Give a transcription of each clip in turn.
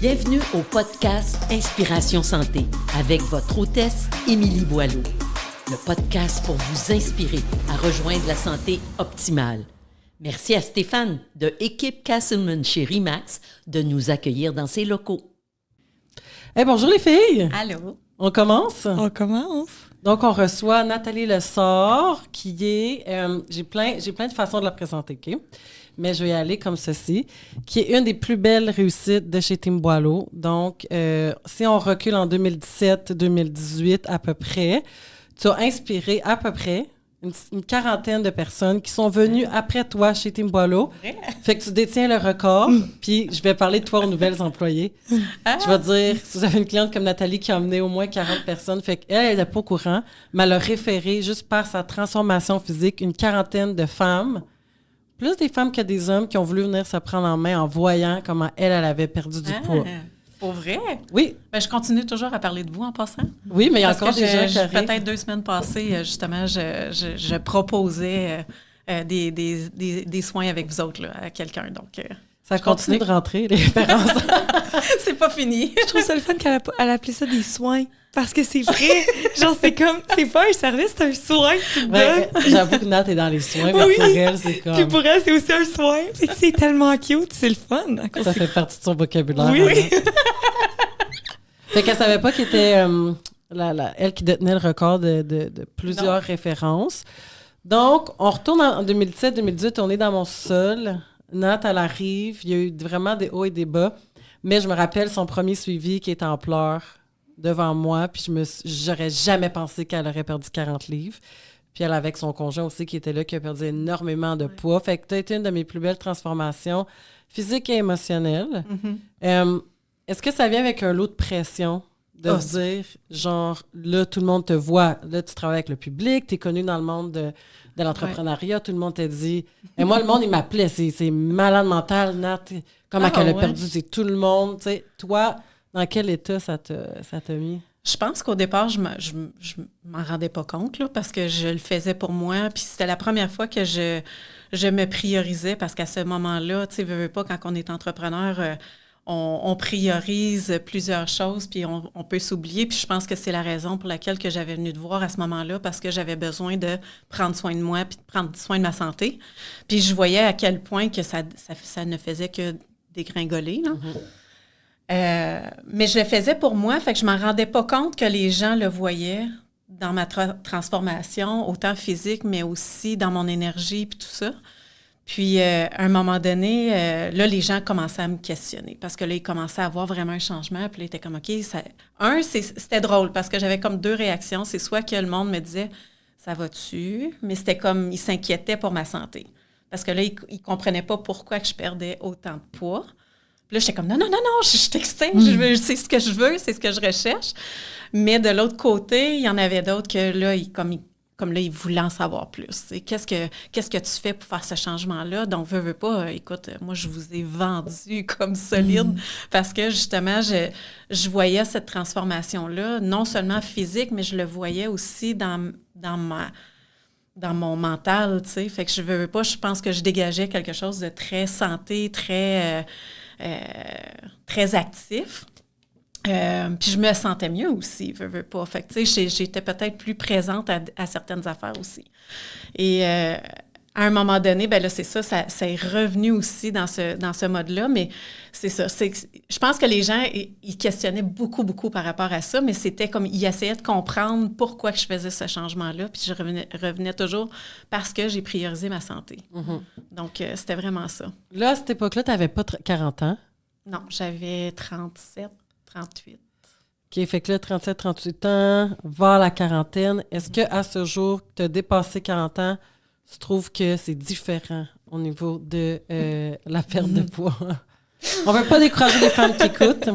Bienvenue au podcast Inspiration Santé avec votre hôtesse Émilie Boileau. Le podcast pour vous inspirer à rejoindre la santé optimale. Merci à Stéphane de Équipe Castleman chez Remax de nous accueillir dans ses locaux. Hey, bonjour les filles! Allô? On commence? On commence. Donc, on reçoit Nathalie Lessard, qui est... j'ai plein de façons de la présenter, OK? Mais je vais y aller comme ceci, qui est une des plus belles réussites de chez Team Boileau. Donc, si on recule en 2017-2018 à peu près, tu as inspiré à peu près une quarantaine de personnes qui sont venues après toi chez Team Boileau. Fait que tu détiens le record, puis je vais parler de toi aux nouvelles employées. Je vais dire, si vous avez une cliente comme Nathalie qui a emmené au moins 40 personnes, fait qu'elle n'est pas au courant, mais elle a référé, juste par sa transformation physique, une quarantaine de femmes, plus des femmes que des hommes qui ont voulu venir se prendre en main en voyant comment elle avait perdu du poids. Pour vrai? Oui. Ben, je continue toujours à parler de vous en passant. Oui, mais il y a Parce encore que des gens qui arrivent. peut-être 2 semaines passées, justement, je proposais des soins avec vous autres là, à quelqu'un. Donc, ça continue de rentrer, les références. C'est pas fini. Je trouve ça le fun qu'elle a appelé ça des soins. Parce que c'est vrai. Genre, c'est comme, c'est pas un service, c'est un soin que tu te donnes. J'avoue que Nat est dans les soins, mais Oui. pour elle, c'est comme... Puis pour elle, c'est aussi un soin. Fait que c'est tellement cute, c'est le fun. Ça fait partie de son vocabulaire. Oui. Fait qu'elle savait pas qu'elle était elle qui détenait le record de plusieurs références. Donc, on retourne en 2017-2018, on est dans mon sol. Nat, elle arrive. Il y a eu vraiment des hauts et des bas. Mais je me rappelle son premier suivi qui était en pleurs devant moi. Puis j'aurais jamais pensé qu'elle aurait perdu 40 livres. Puis elle, avec son conjoint aussi, qui était là, qui a perdu énormément de poids. Fait que tu as été une de mes plus belles transformations physiques et émotionnelles. Mm-hmm. Est-ce que ça vient avec un lot de pression de se dire, genre, là, tout le monde te voit, là, tu travailles avec le public, tu es connu dans le monde de l'entrepreneuriat, tout le monde t'a dit... Et moi, le monde, il m'appelait, c'est malade mental, Nat, comment qu'elle a perdu, c'est tout le monde, tu sais. Toi, dans quel état ça t'a mis? Je pense qu'au départ, je m'en rendais pas compte, là, parce que je le faisais pour moi. Puis c'était la première fois que je me priorisais, parce qu'à ce moment-là, tu sais, veux pas, quand on est entrepreneur... On priorise plusieurs choses, puis on peut s'oublier. Puis je pense que c'est la raison pour laquelle que j'avais venu te voir à ce moment-là, parce que j'avais besoin de prendre soin de moi puis de prendre soin de ma santé. Puis je voyais à quel point que ça ne faisait que dégringoler, là. Mais je le faisais pour moi, fait que je m'en rendais pas compte que les gens le voyaient dans ma transformation, autant physique, mais aussi dans mon énergie puis tout ça. Puis, à un moment donné, là, les gens commençaient à me questionner parce que là, ils commençaient à voir vraiment un changement. Puis là, ils étaient comme, OK, c'était drôle parce que j'avais comme 2 réactions. C'est soit que le monde me disait, ça va-tu? Mais c'était comme, ils s'inquiétaient pour ma santé. Parce que là, ils ne comprenaient pas pourquoi que je perdais autant de poids. Puis là, j'étais comme, non, je t'excite, c'est ce que je veux, c'est ce que je recherche. Mais de l'autre côté, il y en avait d'autres que là, comme là, ils voulaient en savoir plus. Qu'est-ce que tu fais pour faire ce changement-là? Donc, veux pas, écoute, moi, je vous ai vendu comme solide parce que, justement, je voyais cette transformation-là, non seulement physique, mais je le voyais aussi dans mon mental, tu sais. Fait que je veux pas, je pense que je dégageais quelque chose de très santé, très actif. Puis je me sentais mieux aussi, veux pas. Fait que, tu sais, j'étais peut-être plus présente à certaines affaires aussi. Et à un moment donné, ben là, c'est ça est revenu aussi dans ce mode-là, mais c'est ça. Je pense que les gens, ils questionnaient beaucoup, beaucoup par rapport à ça, mais c'était comme, ils essayaient de comprendre pourquoi que je faisais ce changement-là, puis je revenais toujours parce que j'ai priorisé ma santé. Mm-hmm. Donc, c'était vraiment ça. Là, à cette époque-là, tu n'avais pas 40 ans? Non, j'avais 38. OK, fait que là, 37, 38 ans, vers la quarantaine. Est-ce qu'à ce jour, tu as dépassé 40 ans, tu trouves que c'est différent au niveau de la perte de poids? On ne veut pas décourager les femmes qui écoutent.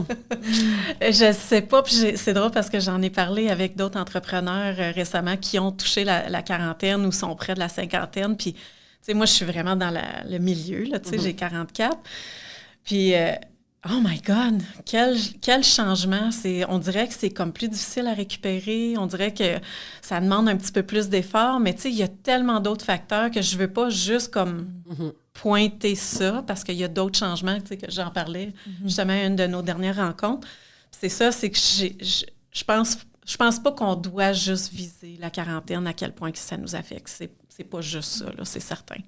Je sais pas, puis c'est drôle parce que j'en ai parlé avec d'autres entrepreneurs récemment qui ont touché la quarantaine ou sont près de la cinquantaine. Puis, tu sais, moi, je suis vraiment dans le milieu, là, tu sais, j'ai 44. Puis... oh my God! Quel changement! On dirait que c'est comme plus difficile à récupérer. On dirait que ça demande un petit peu plus d'efforts. Mais tu sais, il y a tellement d'autres facteurs que je veux pas juste comme pointer ça parce qu'il y a d'autres changements, tu sais, que j'en parlais justement à une de nos dernières rencontres. C'est ça, c'est que je pense pas qu'on doit juste viser la quarantaine, à quel point que ça nous affecte. C'est pas juste ça, là, c'est certain.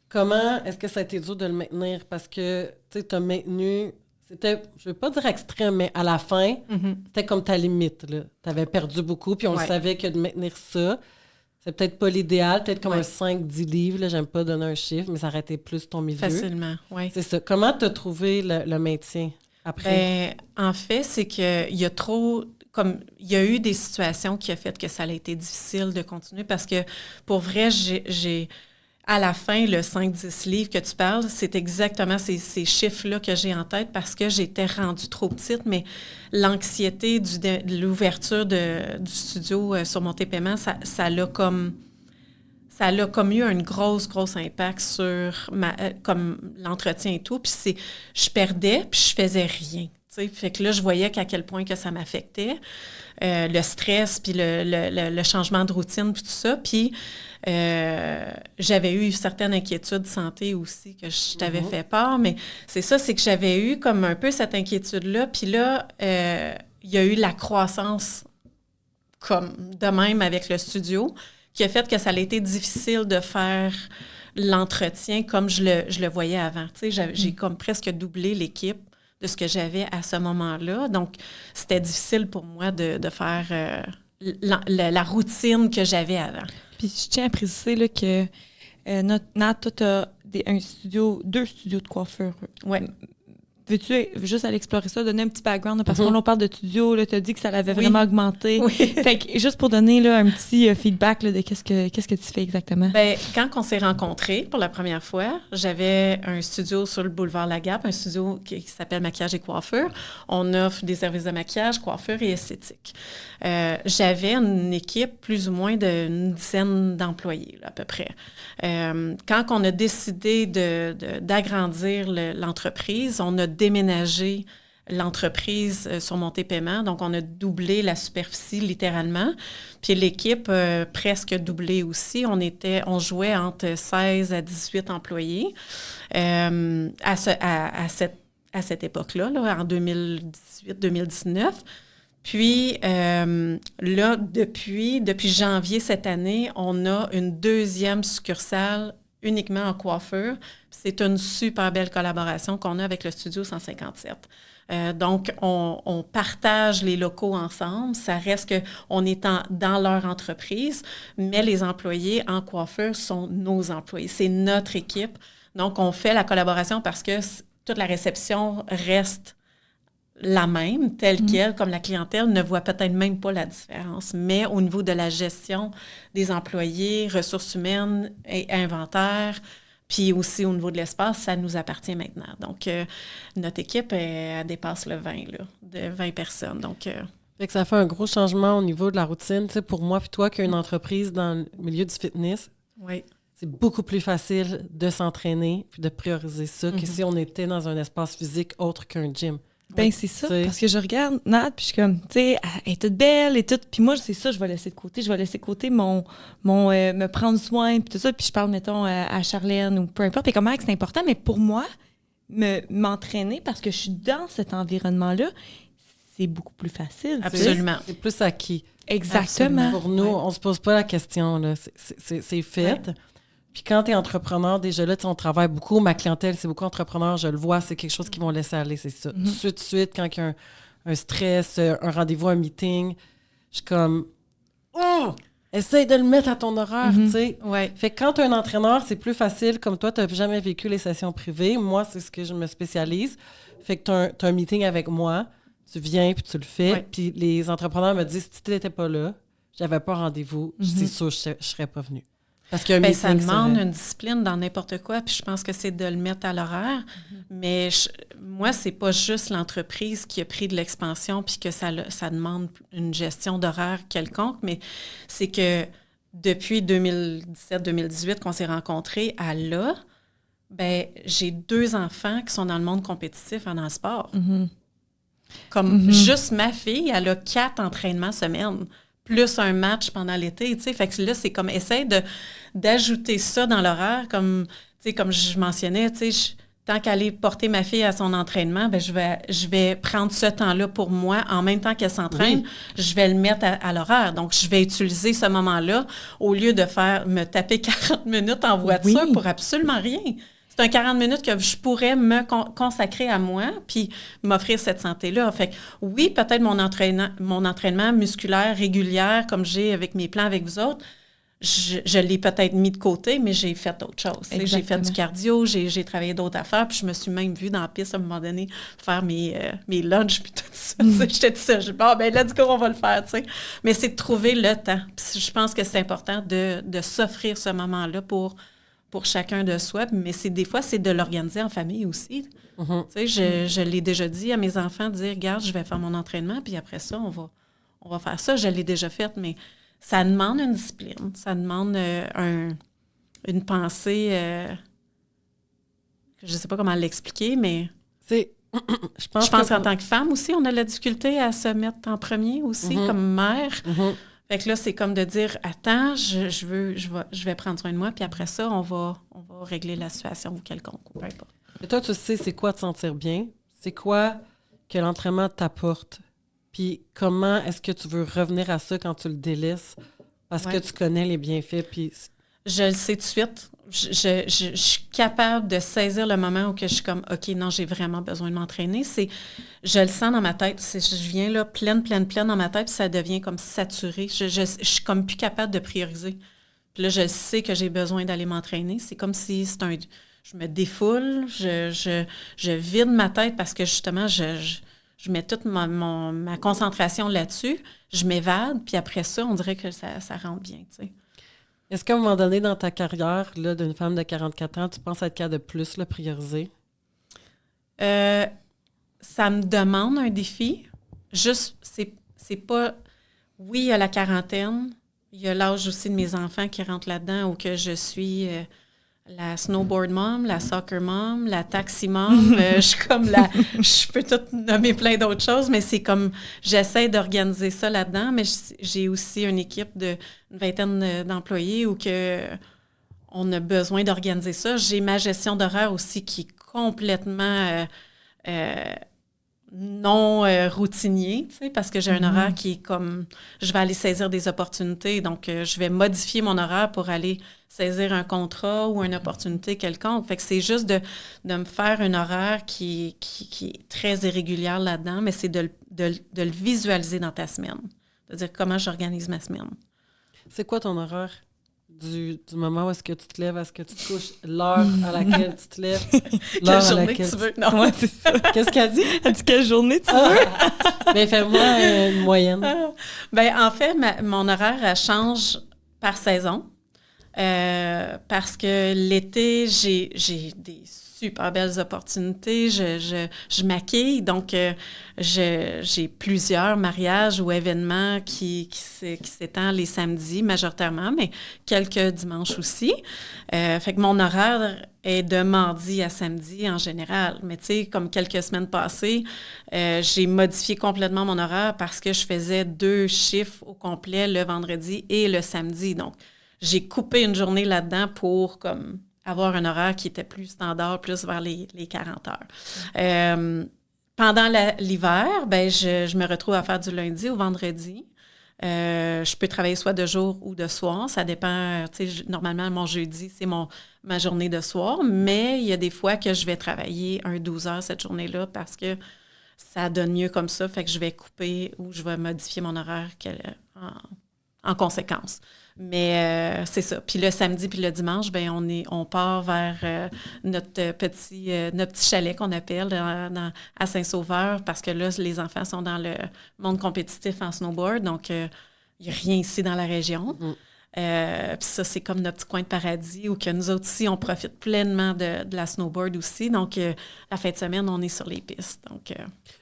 Comment est-ce que ça a été dur de le maintenir? Parce que, tu sais, tu as maintenu... C'était, je veux pas dire extrême, mais à la fin, c'était comme ta limite, là. Tu avais perdu beaucoup, puis on le savait que de maintenir ça, c'est peut-être pas l'idéal, peut-être comme un 5-10 livres, là, j'aime pas donner un chiffre, mais ça aurait été plus ton milieu. Facilement, oui. C'est ça. Comment tu as trouvé le maintien après? En fait, c'est qu'il y a trop... Comme il y a eu des situations qui ont fait que ça a été difficile de continuer parce que, pour vrai, j'ai à la fin, le 5-10 livres que tu parles, c'est exactement ces chiffres-là que j'ai en tête parce que j'étais rendue trop petite, mais l'anxiété de l'ouverture du studio sur Montépaiement, ça l'a comme eu un gros impact sur comme l'entretien et tout. Puis je perdais, puis je faisais rien. T'sais. Fait que là, je voyais qu'à quel point que ça m'affectait, le stress, puis le changement de routine, puis tout ça. Puis j'avais eu certaines inquiétudes de santé aussi que je t'avais fait part, mais c'est ça, c'est que j'avais eu comme un peu cette inquiétude-là. Puis là, il y a eu la croissance comme de même avec le studio, qui a fait que ça a été difficile de faire l'entretien comme je le voyais avant. Tu sais, j'ai comme presque doublé l'équipe de ce que j'avais à ce moment-là. Donc, c'était difficile pour moi de faire la routine que j'avais avant. Puis, je tiens à préciser là, que Nat, toi, tu as deux studios de coiffure. Oui. Veux-tu juste aller explorer ça, donner un petit background? Là, parce qu'on parle de studio, tu as dit que ça l'avait vraiment augmenté. Oui. Fait que juste pour donner là, un petit feedback là, de qu'est-ce que tu fais exactement. Bien, quand on s'est rencontrés pour la première fois, j'avais un studio sur le boulevard Lagap, un studio qui s'appelle Maquillage et coiffure. On offre des services de maquillage, coiffure et esthétique. J'avais une équipe plus ou moins d'une dizaine d'employés, là, à peu près. Quand on a décidé d'agrandir l'entreprise, on a déménagé l'entreprise sur Montépaiement. Donc, on a doublé la superficie, littéralement. Puis l'équipe presque doublée aussi. On jouait entre 16 à 18 employés à cette époque-là, là, en 2018-2019. Puis là, depuis janvier cette année, on a une deuxième succursale uniquement en coiffure. C'est une super belle collaboration qu'on a avec le Studio 157. Donc, on partage les locaux ensemble. Ça reste qu'on est dans leur entreprise, mais les employés en coiffure sont nos employés. C'est notre équipe. Donc, on fait la collaboration parce que toute la réception reste la même, telle qu'elle, comme la clientèle ne voit peut-être même pas la différence. Mais au niveau de la gestion des employés, ressources humaines et inventaire, puis aussi au niveau de l'espace, ça nous appartient maintenant. Donc, notre équipe, elle dépasse le 20, là, de 20 personnes. Donc, fait que ça fait un gros changement au niveau de la routine. Tu sais, pour moi puis toi, qui a une entreprise dans le milieu du fitness, oui. C'est beaucoup plus facile de s'entraîner puis de prioriser ça que si on était dans un espace physique autre qu'un gym. Ben c'est ça, parce que je regarde Nat, puis je suis comme, tu sais, elle est toute belle et tout, puis moi, c'est ça, je vais laisser de côté. Je vais laisser de côté me prendre soin, puis tout ça, puis je parle, mettons, à Charlène ou peu importe, puis comment c'est important, mais pour moi, m'entraîner, parce que je suis dans cet environnement-là, c'est beaucoup plus facile. Absolument. C'est plus acquis. Exactement. Pour nous, on se pose pas la question, là. C'est fait. Ouais. Puis quand tu es entrepreneur, déjà là, on travaille beaucoup. Ma clientèle, c'est beaucoup entrepreneur. Je le vois, c'est quelque chose qu'ils vont laisser aller, c'est ça. Tout de suite, quand il y a un stress, un rendez-vous, un meeting, je suis comme « Oh! Essaye de le mettre à ton horaire, tu sais. » Ouais. Fait que quand tu es un entraîneur, c'est plus facile. Comme toi, tu n'as jamais vécu les sessions privées. Moi, c'est ce que je me spécialise. Fait que tu as un meeting avec moi, tu viens puis tu le fais. Ouais. Puis les entrepreneurs me disent « Si tu n'étais pas là, j'avais pas rendez-vous, c'est sûr je ne serais pas venue. » Parce qu'il y a un meeting, ça demande une discipline dans n'importe quoi, puis je pense que c'est de le mettre à l'horaire. Mais moi, c'est pas juste l'entreprise qui a pris de l'expansion puis que ça demande une gestion d'horaire quelconque, mais c'est que depuis 2017-2018 qu'on s'est rencontrés à là, ben j'ai 2 enfants qui sont dans le monde compétitif dans le sport. Comme juste ma fille, elle a 4 entraînements semaine. Plus un match pendant l'été, tu sais. Fait que là, c'est comme, essaye d'ajouter ça dans l'horaire, comme, sais, comme je mentionnais, tu sais, tant qu'aller porter ma fille à son entraînement, ben je vais prendre ce temps-là pour moi. En même temps qu'elle s'entraîne, je vais le mettre à l'horaire. Donc, je vais utiliser ce moment-là au lieu de me taper 40 minutes en voiture pour absolument rien. C'est un 40 minutes que je pourrais me consacrer à moi puis m'offrir cette santé-là. Fait que oui, peut-être mon entraînement musculaire régulier, comme j'ai avec mes plans avec vous autres, je l'ai peut-être mis de côté, mais j'ai fait autre chose. J'ai fait du cardio, j'ai travaillé d'autres affaires, puis je me suis même vue dans la piste à un moment donné faire mes lunchs, puis tout ça. J'étais tout ça. Je dis, bon, ben let's go, on va le faire, tu sais. Mais c'est de trouver le temps. Puis je pense que c'est important de s'offrir ce moment-là pour chacun de soi, mais des fois, c'est de l'organiser en famille aussi. Tu sais, je l'ai déjà dit à mes enfants, de dire, regarde, je vais faire mon entraînement, puis après ça, on va faire ça. Je l'ai déjà fait, mais ça demande une discipline, ça demande une pensée, je ne sais pas comment l'expliquer, mais je pense qu'en tant que femme aussi, on a la difficulté à se mettre en premier aussi, comme mère. Fait que là, c'est comme de dire, attends, je vais prendre soin de moi, puis après ça, on va régler la situation ou quelconque, ou peu importe. Et toi, tu sais c'est quoi te sentir bien? C'est quoi que l'entraînement t'apporte? Puis comment est-ce que tu veux revenir à ça quand tu le délaisses? Parce que tu connais les bienfaits, puis... Je le sais tout de suite. Je suis capable de saisir le moment où que je suis comme, OK, non, j'ai vraiment besoin de m'entraîner. Je le sens dans ma tête. Je viens là pleine dans ma tête, puis ça devient comme saturé. Je suis comme plus capable de prioriser. Puis là, je sais que j'ai besoin d'aller m'entraîner. C'est comme si je me défoule, je vide ma tête parce que justement, je mets toute ma concentration là-dessus, je m'évade, puis après ça, on dirait que ça rentre bien, tu sais. Est-ce qu'à un moment donné, dans ta carrière là, d'une femme de 44 ans, tu penses être capable de plus le prioriser? Ça me demande un défi. Juste, c'est pas... Oui, il y a la quarantaine, il y a l'âge aussi de mes enfants qui rentrent là-dedans, où que je suis... la snowboard mom, la soccer mom, la taxi mom, je suis comme je peux tout nommer plein d'autres choses, mais c'est comme, j'essaie d'organiser ça là-dedans, mais j'ai aussi une équipe d'une vingtaine d'employés où on a besoin d'organiser ça. J'ai ma gestion d'horaire aussi qui est complètement non routinier, tu sais, parce que j'ai un horaire qui est comme, je vais aller saisir des opportunités, donc je vais modifier mon horaire pour aller saisir un contrat ou une opportunité quelconque. Fait que c'est juste de me faire un horaire qui est très irrégulière là-dedans, mais c'est de le visualiser dans ta semaine, de dire comment j'organise ma semaine. C'est quoi ton horaire? Du moment où est-ce que tu te lèves à ce que tu te couches, l'heure à laquelle tu te lèves, l'heure quelle journée à laquelle tu veux? Non, Ouais, c'est ça. Qu'est-ce qu'elle dit? Elle dit quelle journée tu veux? Ben, fais-moi une moyenne. Ben, en fait, mon horaire, elle change par saison. Parce que l'été, j'ai des super belles opportunités. Je maquille, donc j'ai plusieurs mariages ou événements qui s'étendent les samedis majoritairement, mais quelques dimanches aussi. Fait que mon horaire est de mardi à samedi en général. Mais tu sais, comme quelques semaines passées, j'ai modifié complètement mon horaire parce que je faisais 2 chiffres au complet le vendredi et le samedi. Donc, j'ai coupé une journée là-dedans pour comme avoir un horaire qui était plus standard, plus vers les 40 heures. Pendant l'hiver, ben je me retrouve à faire du lundi au vendredi. Je peux travailler soit de jour ou de soir. Ça dépend. Normalement, mon jeudi, c'est ma journée de soir, mais il y a des fois que je vais travailler 12 heures cette journée-là parce que ça donne mieux comme ça. Fait que je vais couper ou je vais modifier mon horaire en conséquence. Mais c'est ça. Puis le samedi puis le dimanche, ben on part vers notre petit chalet qu'on appelle à Saint-Sauveur parce que là, les enfants sont dans le monde compétitif en snowboard. Donc, il n'y a rien ici dans la région. Puis ça, c'est comme notre petit coin de paradis où que nous autres ici, on profite pleinement de la snowboard aussi. Donc, la fin de semaine, on est sur les pistes. Donc,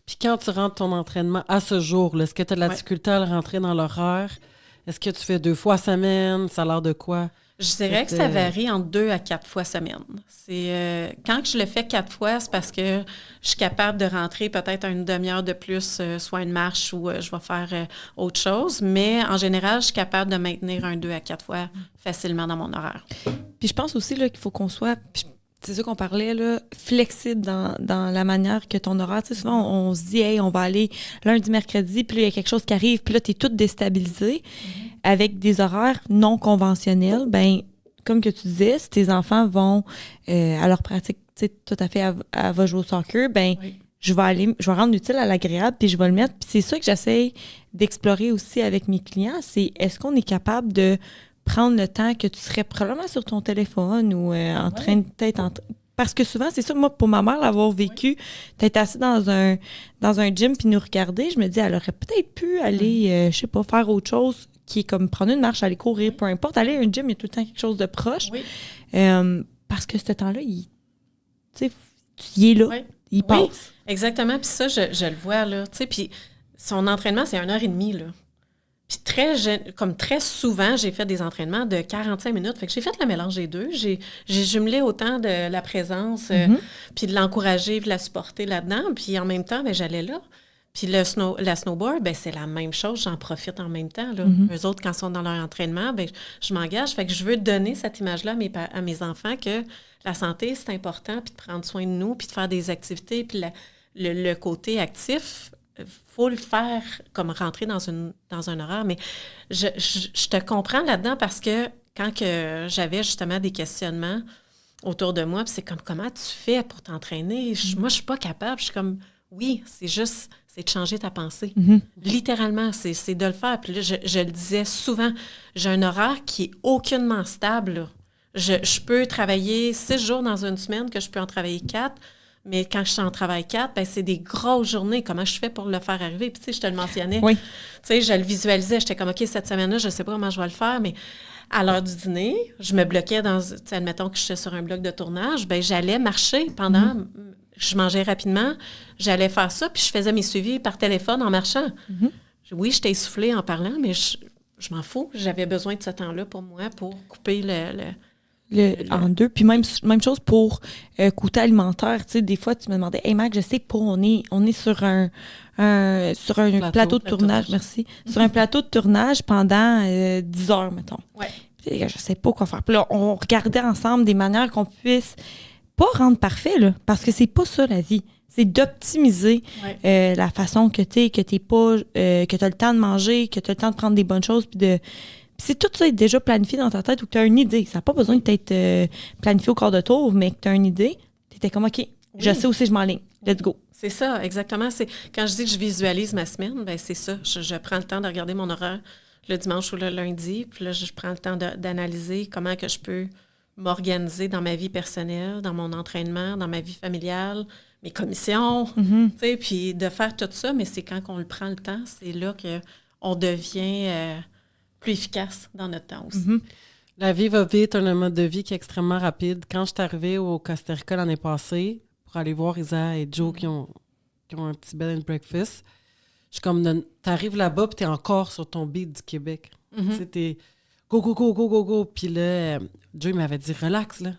Puis quand tu rentres ton entraînement à ce jour, là, est-ce que tu as de la difficulté à le rentrer dans l'horaire? Est-ce que tu fais 2 fois semaine? Ça a l'air de quoi? Je dirais que ça varie entre 2 à 4 fois semaine. C'est quand je le fais 4 fois, c'est parce que je suis capable de rentrer peut-être une demi-heure de plus, soit une marche ou je vais faire autre chose. Mais en général, je suis capable de maintenir 2 à 4 fois facilement dans mon horaire. Puis je pense aussi là, qu'il faut qu'on soit, c'est ça qu'on parlait, là, flexible dans la manière que ton horaire, tu sais, souvent on se dit, hey, on va aller lundi, mercredi, puis là, il y a quelque chose qui arrive, puis là, t'es toute déstabilisée avec des horaires non conventionnels. Ben, comme que tu disais, si tes enfants vont à leur pratique, tu sais, tout à fait, elle va jouer au soccer, ben, je vais rendre l'utile à l'agréable, puis je vais le mettre. Puis c'est ça que j'essaie d'explorer aussi avec mes clients, c'est est-ce qu'on est capable de prendre le temps que tu serais probablement sur ton téléphone ou en train de parce que souvent, c'est ça, moi, pour ma mère, l'avoir vécu, d'être assise dans un gym puis nous regarder, je me dis, elle aurait peut-être pu aller, je sais pas, faire autre chose qui est comme prendre une marche, aller courir, peu importe. Aller à un gym, il y a tout le temps quelque chose de proche. Oui. Parce que ce temps-là, il est là, il passe. Oui, exactement. Puis ça, je le vois, là. Tu sais, puis son entraînement, c'est 1h30, là. Puis très souvent, j'ai fait des entraînements de 45 minutes. Fait que j'ai fait le mélange des deux. J'ai jumelé autant de la présence, puis de l'encourager, puis de la supporter là-dedans. Puis en même temps, j'allais là. Puis la snowboard, c'est la même chose. J'en profite en même temps. Là. Eux autres, quand ils sont dans leur entraînement, je m'engage. Fait que je veux donner cette image-là à mes enfants que la santé, c'est important, puis de prendre soin de nous, puis de faire des activités. Puis le côté actif, faut le faire comme rentrer dans un horaire. Mais je te comprends là-dedans parce que quand j'avais justement des questionnements autour de moi, puis c'est comme, comment tu fais pour t'entraîner? Moi, je suis pas capable. Je suis comme, oui, c'est de changer ta pensée. Littéralement, c'est de le faire. Puis là, je le disais souvent, j'ai un horaire qui est aucunement stable. Là. Je peux travailler 6 jours dans une semaine, que je peux en travailler 4. Mais quand je suis en travail 4, c'est des grosses journées. Comment je fais pour le faire arriver? Puis, tu sais, je te le mentionnais. Oui. Tu sais, je le visualisais. J'étais comme, OK, cette semaine-là, je ne sais pas comment je vais le faire, mais à l'heure du dîner, je me bloquais tu sais, admettons que j'étais sur un bloc de tournage, j'allais marcher pendant... Je mangeais rapidement, j'allais faire ça, puis je faisais mes suivis par téléphone en marchant. Oui, j'étais essoufflée en parlant, mais je m'en fous. J'avais besoin de ce temps-là pour moi, pour couper en deux. Puis même chose pour côté alimentaire. Tu sais, des fois, tu me demandais, hey Mac, je sais pas, on est sur un plateau de tournage, merci. Sur un plateau de tournage pendant 10 heures, mettons. Ouais. Puis, je sais pas quoi faire. Puis là, on regardait ensemble des manières qu'on puisse pas rendre parfait, là, parce que c'est pas ça la vie. C'est d'optimiser la façon que t'es pas, que t'as le temps de manger, que t'as le temps de prendre des bonnes choses, puis si tout ça est déjà planifié dans ta tête ou que tu as une idée, ça n'a pas besoin d'être planifié au quart de tour, mais que tu as une idée, tu étais comme, OK, je sais où je m'enligne. Let's go. C'est ça, exactement. Quand je dis que je visualise ma semaine, c'est ça. Je prends le temps de regarder mon horaire le dimanche ou le lundi, puis là, je prends le temps d'analyser comment que je peux m'organiser dans ma vie personnelle, dans mon entraînement, dans ma vie familiale, mes commissions, tu sais, puis de faire tout ça, mais c'est quand on le prend le temps, c'est là qu'on devient... plus efficace dans notre temps aussi. La vie va vite, un mode de vie qui est extrêmement rapide. Quand je suis arrivée au Costa Rica l'année passée pour aller voir Isa et Joe qui ont un petit bed and breakfast, je suis comme, t'arrives là-bas puis t'es encore sur ton beat du Québec. Tu sais, t'es go, go, go, go, go, go. Puis là, Joe m'avait dit, relax, là.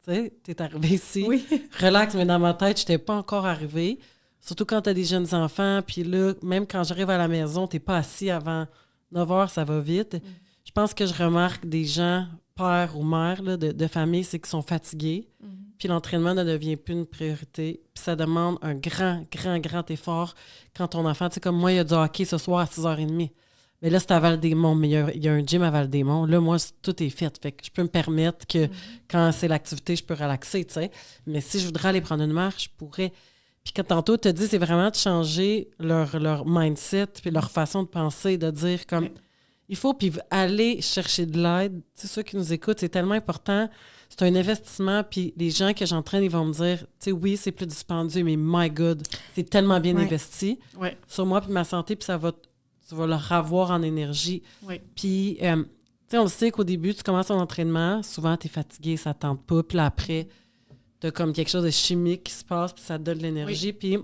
Tu sais, t'es arrivé ici. Oui. Relax, mais dans ma tête, je n'étais pas encore arrivée. Surtout quand t'as des jeunes enfants. Puis là, même quand j'arrive à la maison, t'es pas assis avant 9 heures, ça va vite. Je pense que je remarque des gens, pères ou mères là, de famille, c'est qu'ils sont fatigués. Puis l'entraînement ne devient plus une priorité. Puis ça demande un grand, grand, grand effort quand ton enfant, tu sais, comme moi, il y a du hockey ce soir à 6h30. Mais là, c'est à Val-des-Monts, mais il y a un gym à Val-des-Monts. Là, moi, tout est fait. Fait que je peux me permettre que quand c'est l'activité, je peux relaxer, tu sais. Mais si je voudrais aller prendre une marche, je pourrais. Puis quand tantôt, tu te dis, c'est vraiment de changer leur mindset puis leur façon de penser, de dire comme, il faut puis aller chercher de l'aide. Tu sais, ceux qui nous écoutent, c'est tellement important. C'est un investissement, puis les gens que j'entraîne, ils vont me dire, tu sais, oui, c'est plus dispendieux, mais my God, c'est tellement bien investi sur moi puis ma santé, puis tu vas leur avoir en énergie. Puis, tu sais, on le sait qu'au début, tu commences ton entraînement, souvent, tu es fatigué, ça ne tente pas, puis là, après... T'as comme quelque chose de chimique qui se passe, puis ça te donne de l'énergie. Puis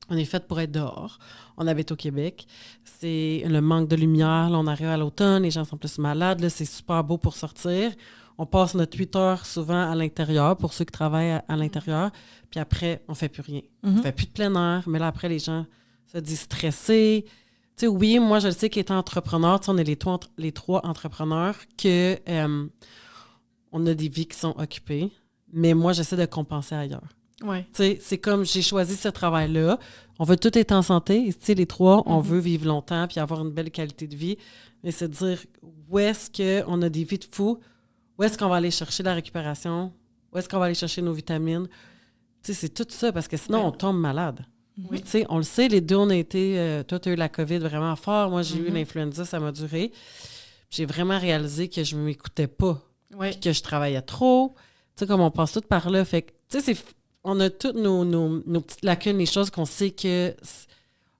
on est fait pour être dehors. On habite au Québec. C'est le manque de lumière. Là, on arrive à l'automne, les gens sont plus malades. Là, c'est super beau pour sortir. On passe notre 8 heures souvent à l'intérieur, pour ceux qui travaillent à l'intérieur. Puis après, on fait plus rien. On fait plus de plein air. Mais là, après, les gens se disent stressés. Tu sais, oui, moi, je le sais qu'étant entrepreneur, on est les trois entrepreneurs, que... on a des vies qui sont occupées, mais moi, j'essaie de compenser ailleurs. Ouais. Tu sais, c'est comme j'ai choisi ce travail-là. On veut tous être en santé. Tu sais, les trois, on veut vivre longtemps puis avoir une belle qualité de vie. Mais c'est de dire où est-ce qu'on a des vies de fous, où est-ce qu'on va aller chercher la récupération, où est-ce qu'on va aller chercher nos vitamines. Tu sais, c'est tout ça parce que sinon, on tombe malade. Oui. Tu sais, on le sait, les deux, on a été... toi, tu as eu la COVID vraiment fort. Moi, j'ai eu l'influenza, ça m'a duré. J'ai vraiment réalisé que je ne m'écoutais pas. Oui. Puis que je travaillais trop. Tu sais, comme on passe tout par là. Fait que, tu sais, on a toutes nos petites lacunes, les choses qu'on sait que...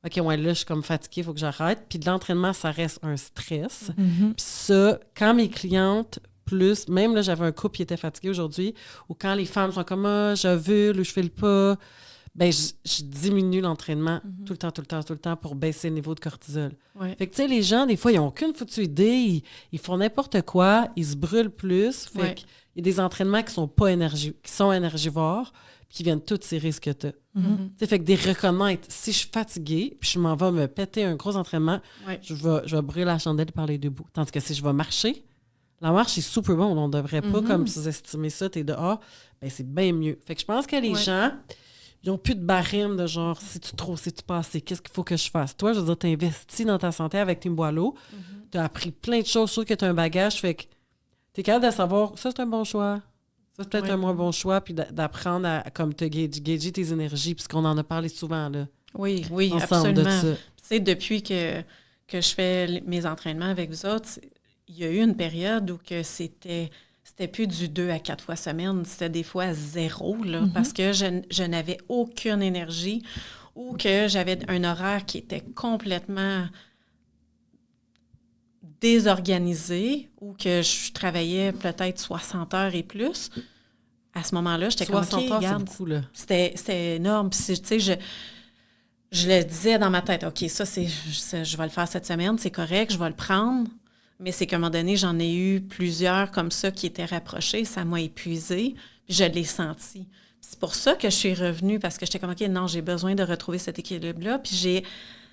OK, ouais, là, je suis comme fatiguée, il faut que j'arrête. Puis de l'entraînement, ça reste un stress. Puis ça, quand mes clientes, plus... Même là, j'avais un couple qui était fatigué aujourd'hui, ou quand les femmes sont comme « Ah, j'ovule » ou « je file pas », ben je diminue l'entraînement tout le temps pour baisser le niveau de cortisol. Ouais. Fait que, tu sais, les gens, des fois, ils n'ont aucune foutue idée. Ils font n'importe quoi. Ils se brûlent plus. Fait qu'il y a des entraînements qui sont énergivores puis qui viennent tous ces risques que tu as. Tu sais, fait que des reconnaître, si je suis fatiguée puis je m'en vais me péter un gros entraînement, je vais brûler la chandelle par les deux bouts. Tandis que si je vais marcher, la marche est super bon. On ne devrait pas comme sous-estimer ça. Tu es dehors, ben c'est bien mieux. Fait que je pense que les gens... Ils n'ont plus de barème de genre, si tu pas assez, qu'est-ce qu'il faut que je fasse? Toi, je veux dire, tu investis dans ta santé avec Team Boileau. Tu as appris plein de choses, sûr que tu as un bagage, fait que tu es capable de savoir, ça, c'est un bon choix. Ça, c'est peut-être un moins bon choix, puis d'apprendre à comme te gager tes énergies, puisqu'on en a parlé souvent, là. Oui, ensemble absolument. de ça. Tu sais, depuis que je fais mes entraînements avec vous autres, il y a eu une période où que c'était plus du 2 à 4 fois semaine, c'était des fois 0, là, parce que je n'avais aucune énergie ou que j'avais un horaire qui était complètement désorganisé ou que je travaillais peut-être 60 heures et plus. À ce moment-là, j'étais comme, 60 OK, heures, regarde, c'est beaucoup, là. C'était énorme. Puis, tu sais, je le disais dans ma tête, OK, ça, je vais le faire cette semaine, c'est correct, je vais le prendre. Mais c'est qu'à un moment donné, j'en ai eu plusieurs comme ça qui étaient rapprochés. Ça m'a épuisée. Puis je l'ai senti. C'est pour ça que je suis revenue, parce que j'étais comme, OK, non, j'ai besoin de retrouver cet équilibre-là. Puis j'ai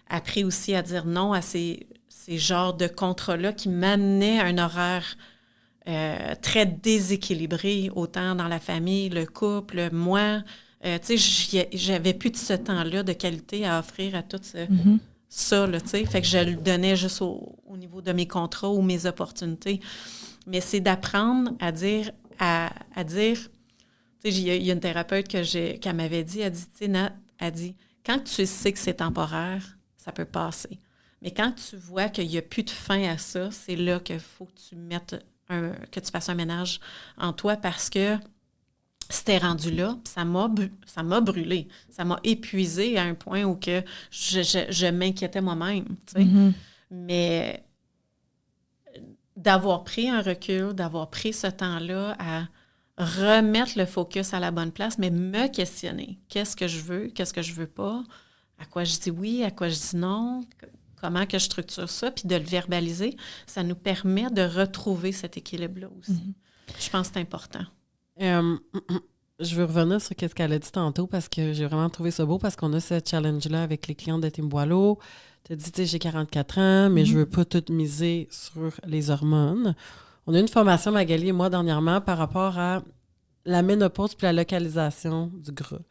appris aussi à dire non à ces genres de contrats-là qui m'amenaient à un horaire très déséquilibré, autant dans la famille, le couple, moi. Tu sais, j'avais plus de ce temps-là de qualité à offrir à toutes ça, là, tu sais. Fait que je le donnais juste au niveau de mes contrats ou mes opportunités. Mais c'est d'apprendre à dire, tu sais, il y a une thérapeute qu'elle m'avait dit, elle dit, tu sais, Nat, elle dit, quand tu sais que c'est temporaire, ça peut passer. Mais quand tu vois qu'il n'y a plus de fin à ça, c'est là qu'il faut que tu mettes que tu fasses un ménage en toi, parce que c'était rendu là, puis ça m'a brûlé. Ça m'a épuisée à un point où que je m'inquiétais moi-même, tu sais. Mais d'avoir pris un recul, d'avoir pris ce temps-là à remettre le focus à la bonne place, mais me questionner. Qu'est-ce que je veux pas? À quoi je dis oui, à quoi je dis non? Comment que je structure ça? Puis de le verbaliser, ça nous permet de retrouver cet équilibre-là aussi. Je pense que c'est important. Je veux revenir sur ce qu'elle a dit tantôt parce que j'ai vraiment trouvé ça beau, parce qu'on a ce challenge-là avec les clients de Team Boileau. Tu as dit, tu sais, j'ai 44 ans, mais je veux pas tout miser sur les hormones. On a une formation, Magali et moi, dernièrement, par rapport à la ménopause puis la localisation du gras,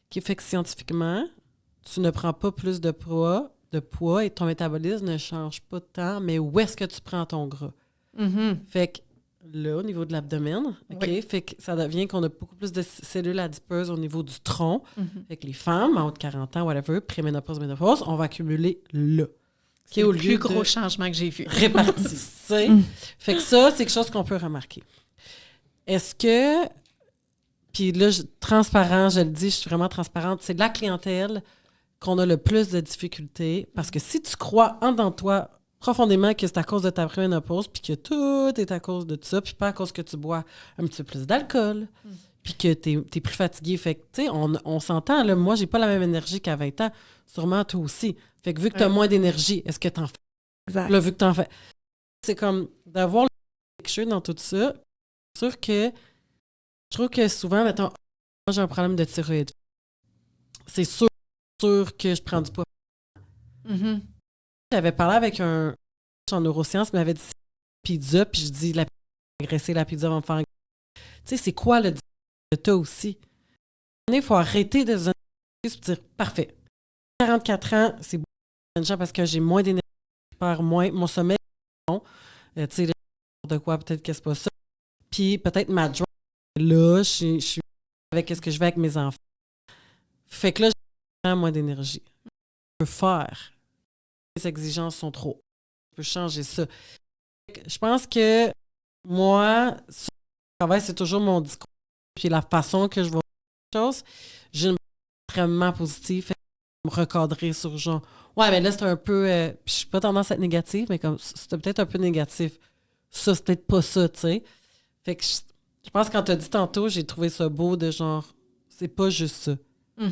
qui fait que scientifiquement, tu ne prends pas plus de poids et ton métabolisme ne change pas de temps, mais où est-ce que tu prends ton gras? Fait que là, au niveau de l'abdomen, OK? Fait que ça devient qu'on a beaucoup plus de cellules adipeuses au niveau du tronc. Fait que les femmes, en haut de 40 ans, whatever, préménopause, ménopause, on va accumuler là. C'est le plus gros changement que j'ai vu. Réparti, fait que ça, c'est quelque chose qu'on peut remarquer. Est-ce que... Puis là, transparent, je le dis, je suis vraiment transparente, c'est de la clientèle qu'on a le plus de difficultés, parce que si tu crois en dans toi profondément que c'est à cause de ta préménopause, puis que tout est à cause de ça, puis pas à cause que tu bois un petit peu plus d'alcool, puis que t'es plus fatigué. Fait que, tu sais, on s'entend, là, moi, j'ai pas la même énergie qu'à 20 ans, sûrement toi aussi. Fait que vu que t'as moins d'énergie, est-ce que t'en fais? Exact. Là, vu que t'en fais... C'est comme d'avoir quelque chose dans tout ça. C'est sûr que je trouve que souvent, mettons, moi, j'ai un problème de thyroïde. C'est sûr que je prends du poids. J'avais parlé avec un en neurosciences, il m'avait dit pizza, puis je dis la pizza va me faire sais, c'est quoi le que tu as aussi? Il faut arrêter de se dire, parfait, 44 ans, c'est beaucoup parce que j'ai moins d'énergie, je perds moins, mon sommeil est bon. Tu sais, de quoi, peut-être que c'est pas ça. Puis peut-être ma job, là, je suis avec ce que je vais avec mes enfants. Fait que là, j'ai vraiment moins d'énergie. Je peux faire. Les exigences sont trop. Je peux changer ça. Je pense que moi, sur le travail, c'est toujours mon discours. Puis la façon que je vois les choses, j'ai une extrêmement positive. Fait que me recadrer sur genre, ouais, mais là, c'est un peu. Puis je suis pas tendance à être négative, mais comme c'était peut-être un peu négatif. Ça, c'est peut-être pas ça, tu sais. Fait que je pense que quand t'as dit tantôt, j'ai trouvé ça beau de genre, c'est pas juste ça. Tu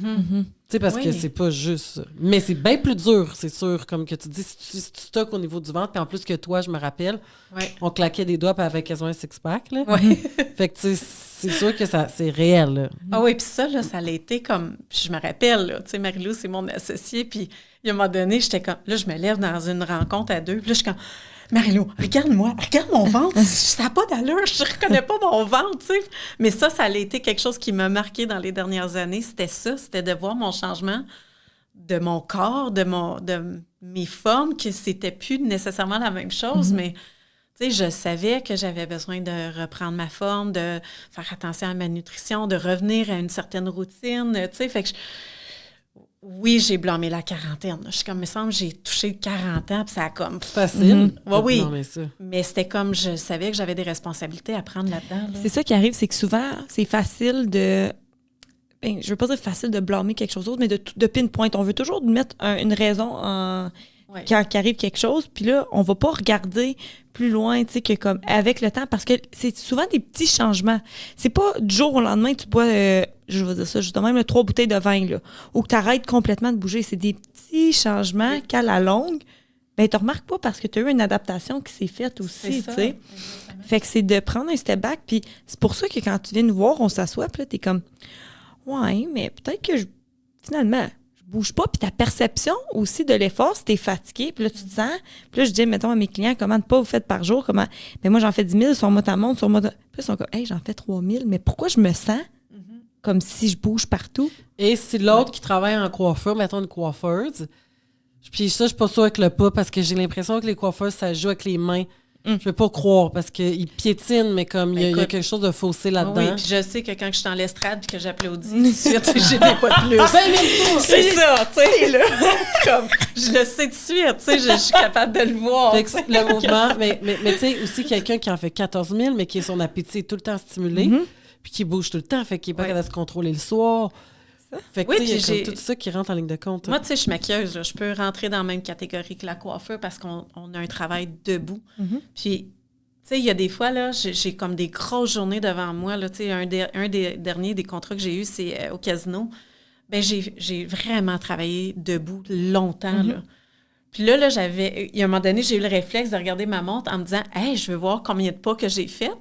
sais, parce que c'est pas juste ça. Mais c'est bien plus dur, c'est sûr. Comme que tu dis, si tu stockes au niveau du ventre, puis en plus que toi, je me rappelle, on claquait des doigts, puis avec quasiment un six-pack, là. Fait que, tu sais, c'est sûr que c'est réel, là. Ah oui, puis ça, là, ça l'a été comme... Je me rappelle, là, tu sais, Marie-Lou, c'est mon associée, puis il y a un moment donné, j'étais comme... Là, je me lève dans une rencontre à deux, puis là, je suis comme... Marie-Lou, regarde-moi, regarde mon ventre, ça n'a pas d'allure, je reconnais pas mon ventre, tu sais. Mais ça a été quelque chose qui m'a marqué dans les dernières années. C'était ça, c'était de voir mon changement de mon corps, de mes formes, que c'était plus nécessairement la même chose, mais tu sais, je savais que j'avais besoin de reprendre ma forme, de faire attention à ma nutrition, de revenir à une certaine routine, tu sais, fait que oui, j'ai blâmé la quarantaine. Je suis comme, il me semble, j'ai touché 40 ans, puis ça a comme... Facile. Oui, ça. Mais c'était comme, je savais que j'avais des responsabilités à prendre là-dedans. Là. C'est ça qui arrive, c'est que souvent, c'est facile de... je veux pas dire facile de blâmer quelque chose d'autre, mais de pinpoint. On veut toujours mettre une raison quand arrive quelque chose, puis là, on va pas regarder plus loin, tu sais, que comme avec le temps, parce que c'est souvent des petits changements. C'est pas du jour au lendemain que tu bois, je vais dire ça, justement, même 3 bouteilles de vin, là, ou que tu arrêtes complètement de bouger. C'est des petits changements qu'à la longue, ben tu remarques pas parce que tu as eu une adaptation qui s'est faite aussi, tu sais. Fait que c'est de prendre un step back, puis c'est pour ça que quand tu viens nous voir, on s'assoit, puis là, t'es comme, ouais, mais peut-être que finalement, bouge pas, puis ta perception aussi de l'effort, si t'es fatigué, puis là, tu te sens, puis là, je dis, mettons à mes clients, comment de pas vous faites par jour, comment, mais moi, j'en fais 10 000 sur moi, ta montre, sur moi, puis là, ils sont comme, hey, j'en fais 3 000, mais pourquoi je me sens comme si je bouge partout? Et si l'autre qui travaille en coiffeur, mettons une coiffeuse, puis ça, je suis pas sûre avec le pas, parce que j'ai l'impression que les coiffeurs, ça joue avec les mains. Je peux pas croire parce qu'ils piétinent, mais comme il y a quelque chose de faussé là-dedans. Oui, puis je sais que quand je suis dans l'estrade et que j'applaudis, tout de suite, j'ai des pas de plus. C'est ça, tu sais. Comme, je le sais tout de suite, tu sais, je suis capable de le voir. Fait que le mouvement, mais tu sais, aussi quelqu'un qui en fait 14 000, mais qui est son appétit est tout le temps stimulé, puis qui bouge tout le temps, fait qu'il n'est pas capable de se contrôler le soir. Fait que, il y a tout ça qui rentre en ligne de compte. Moi, tu sais, je suis maquilleuse. Là. Je peux rentrer dans la même catégorie que la coiffeur parce qu'on a un travail debout. Puis, tu sais, il y a des fois, là, j'ai comme des grosses journées devant moi. Là, tu sais, un des derniers des contrats que j'ai eus, c'est au casino. Bien, j'ai vraiment travaillé debout longtemps, là. Puis là, il y a un moment donné, j'ai eu le réflexe de regarder ma montre en me disant « Hey, je veux voir combien de pas que j'ai fait. »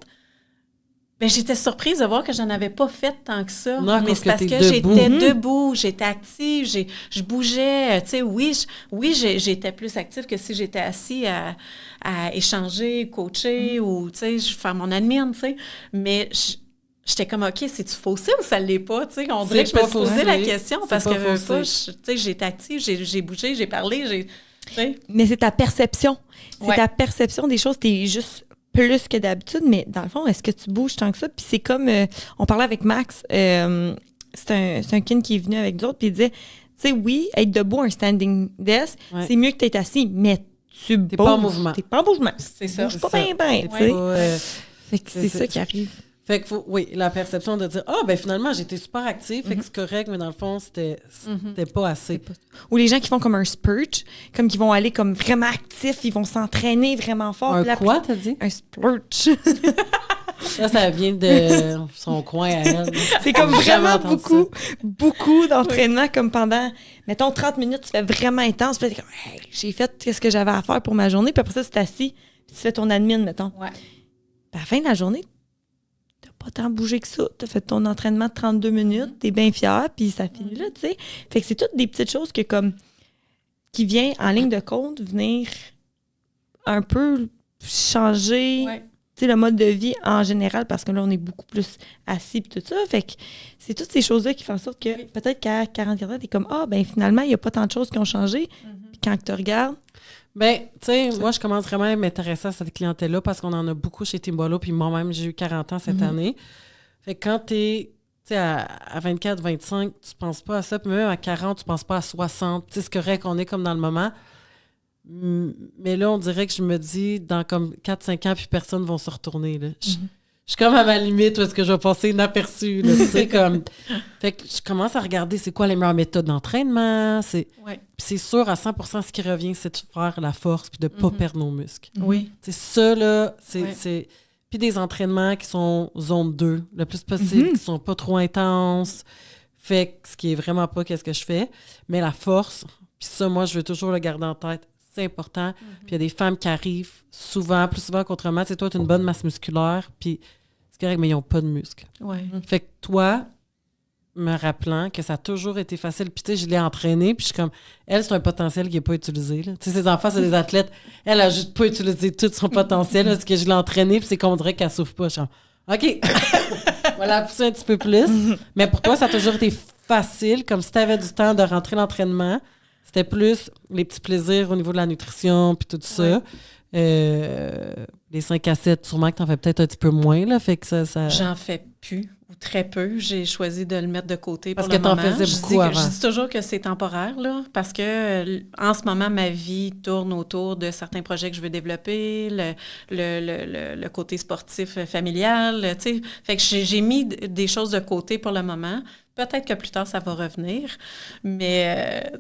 Bien, j'étais surprise de voir que j'en avais pas fait tant que ça. Non, mais c'est parce que j'étais debout, j'étais active, je bougeais. Tu sais, oui, j'étais plus active que si j'étais assise à échanger, coacher ou, tu sais, faire mon admin, tu sais. Mais j'étais comme, OK, c'est-tu faussé ou ça l'est pas? Tu sais, on dirait que je me suis posé la question parce que, tu sais, j'étais active, j'ai bougé, j'ai parlé, tu sais. Mais c'est ta perception. C'est ta perception des choses. T'es juste plus que d'habitude, mais dans le fond, est-ce que tu bouges tant que ça? Puis c'est comme, on parlait avec Max, c'est un kin qui est venu avec nous autres, puis il disait, tu sais, oui, être debout, un standing desk, c'est mieux que t'es assis, mais tu bouges. T'es pas en mouvement. T'es pas en mouvement. C'est ça. Tu bouges pas bien, tu sais. Fait que c'est ça qui arrive. Fait que la perception de dire ben finalement, j'étais super active, fait que c'est correct, mais dans le fond, c'était pas assez. Ou les gens qui font comme un spurt, comme qui vont aller comme vraiment actifs, ils vont s'entraîner vraiment fort. Un quoi, t'as dit? Un spurt. Ça vient de son coin à elle. C'est comme vraiment beaucoup d'entraînement, comme pendant, mettons, 30 minutes, tu fais vraiment intense, puis t'es comme, hey, j'ai fait ce que j'avais à faire pour ma journée, puis après ça, tu t'assis, puis tu fais ton admin, mettons. Ouais. Puis à la fin de la journée, pas tant bougé que ça. Tu as fait ton entraînement de 32 minutes, tu es bien fière, puis ça finit là, tu sais. Fait que c'est toutes des petites choses qui viennent en ligne de compte venir un peu changer sais, le mode de vie en général, parce que là, on est beaucoup plus assis et tout ça. Fait que c'est toutes ces choses-là qui font en sorte que peut-être qu'à 44 ans, t'es comme, ben finalement, il n'y a pas tant de choses qui ont changé. Puis quand tu te regardes... Ben, tu sais, moi, je commence vraiment à m'intéresser à cette clientèle-là parce qu'on en a beaucoup chez Team Boileau, puis moi-même, j'ai eu 40 ans cette année. Fait que quand t'es, tu sais, à 24, 25, tu penses pas à ça, puis même à 40, tu penses pas à 60. Tu sais, c'est correct qu'on est comme dans le moment. Mais là, on dirait que je me dis, dans comme 4-5 ans, puis personne ne va se retourner, là. Je suis comme à ma limite où est-ce que je vais passer inaperçu, là, tu sais, comme... Fait que je commence à regarder c'est quoi les meilleures méthodes d'entraînement. Puis c'est sûr, à 100%, ce qui revient, c'est de faire la force puis de ne pas perdre nos muscles. Oui. C'est ça, là, c'est... Puis des entraînements qui sont zone 2, le plus possible, qui sont pas trop intenses. Fait que ce qui est vraiment pas qu'est-ce que je fais. Mais la force, puis ça, moi, je veux toujours le garder en tête. C'est important. Puis il y a des femmes qui arrivent souvent, plus souvent qu'autrement. Tu sais, toi, tu as une bonne masse musculaire, puis c'est correct, mais ils n'ont pas de muscles. Ouais. Fait que toi, me rappelant que ça a toujours été facile, puis tu sais, je l'ai entraînée, puis je suis comme, elle, c'est un potentiel qui n'est pas utilisé. Tu sais, ses enfants, c'est des athlètes. Elle a juste pas utilisé tout son potentiel, parce que je l'ai entraînée, puis c'est qu'on dirait qu'elle souffre pas. Je suis comme, OK, voilà, pousser un petit peu plus. Mais pour toi, ça a toujours été facile, comme si tu avais du temps de rentrer l'entraînement. C'était plus les petits plaisirs au niveau de la nutrition, puis tout ça. Les 5 à 7, sûrement que t'en fais peut-être un petit peu moins, là, fait que ça... J'en fais plus, ou très peu. J'ai choisi de le mettre de côté pour le moment. Parce que t'en faisais beaucoup avant. Je dis toujours que c'est temporaire, là, parce que en ce moment, ma vie tourne autour de certains projets que je veux développer, le côté sportif familial, tu sais. Fait que j'ai mis des choses de côté pour le moment. Peut-être que plus tard, ça va revenir, mais...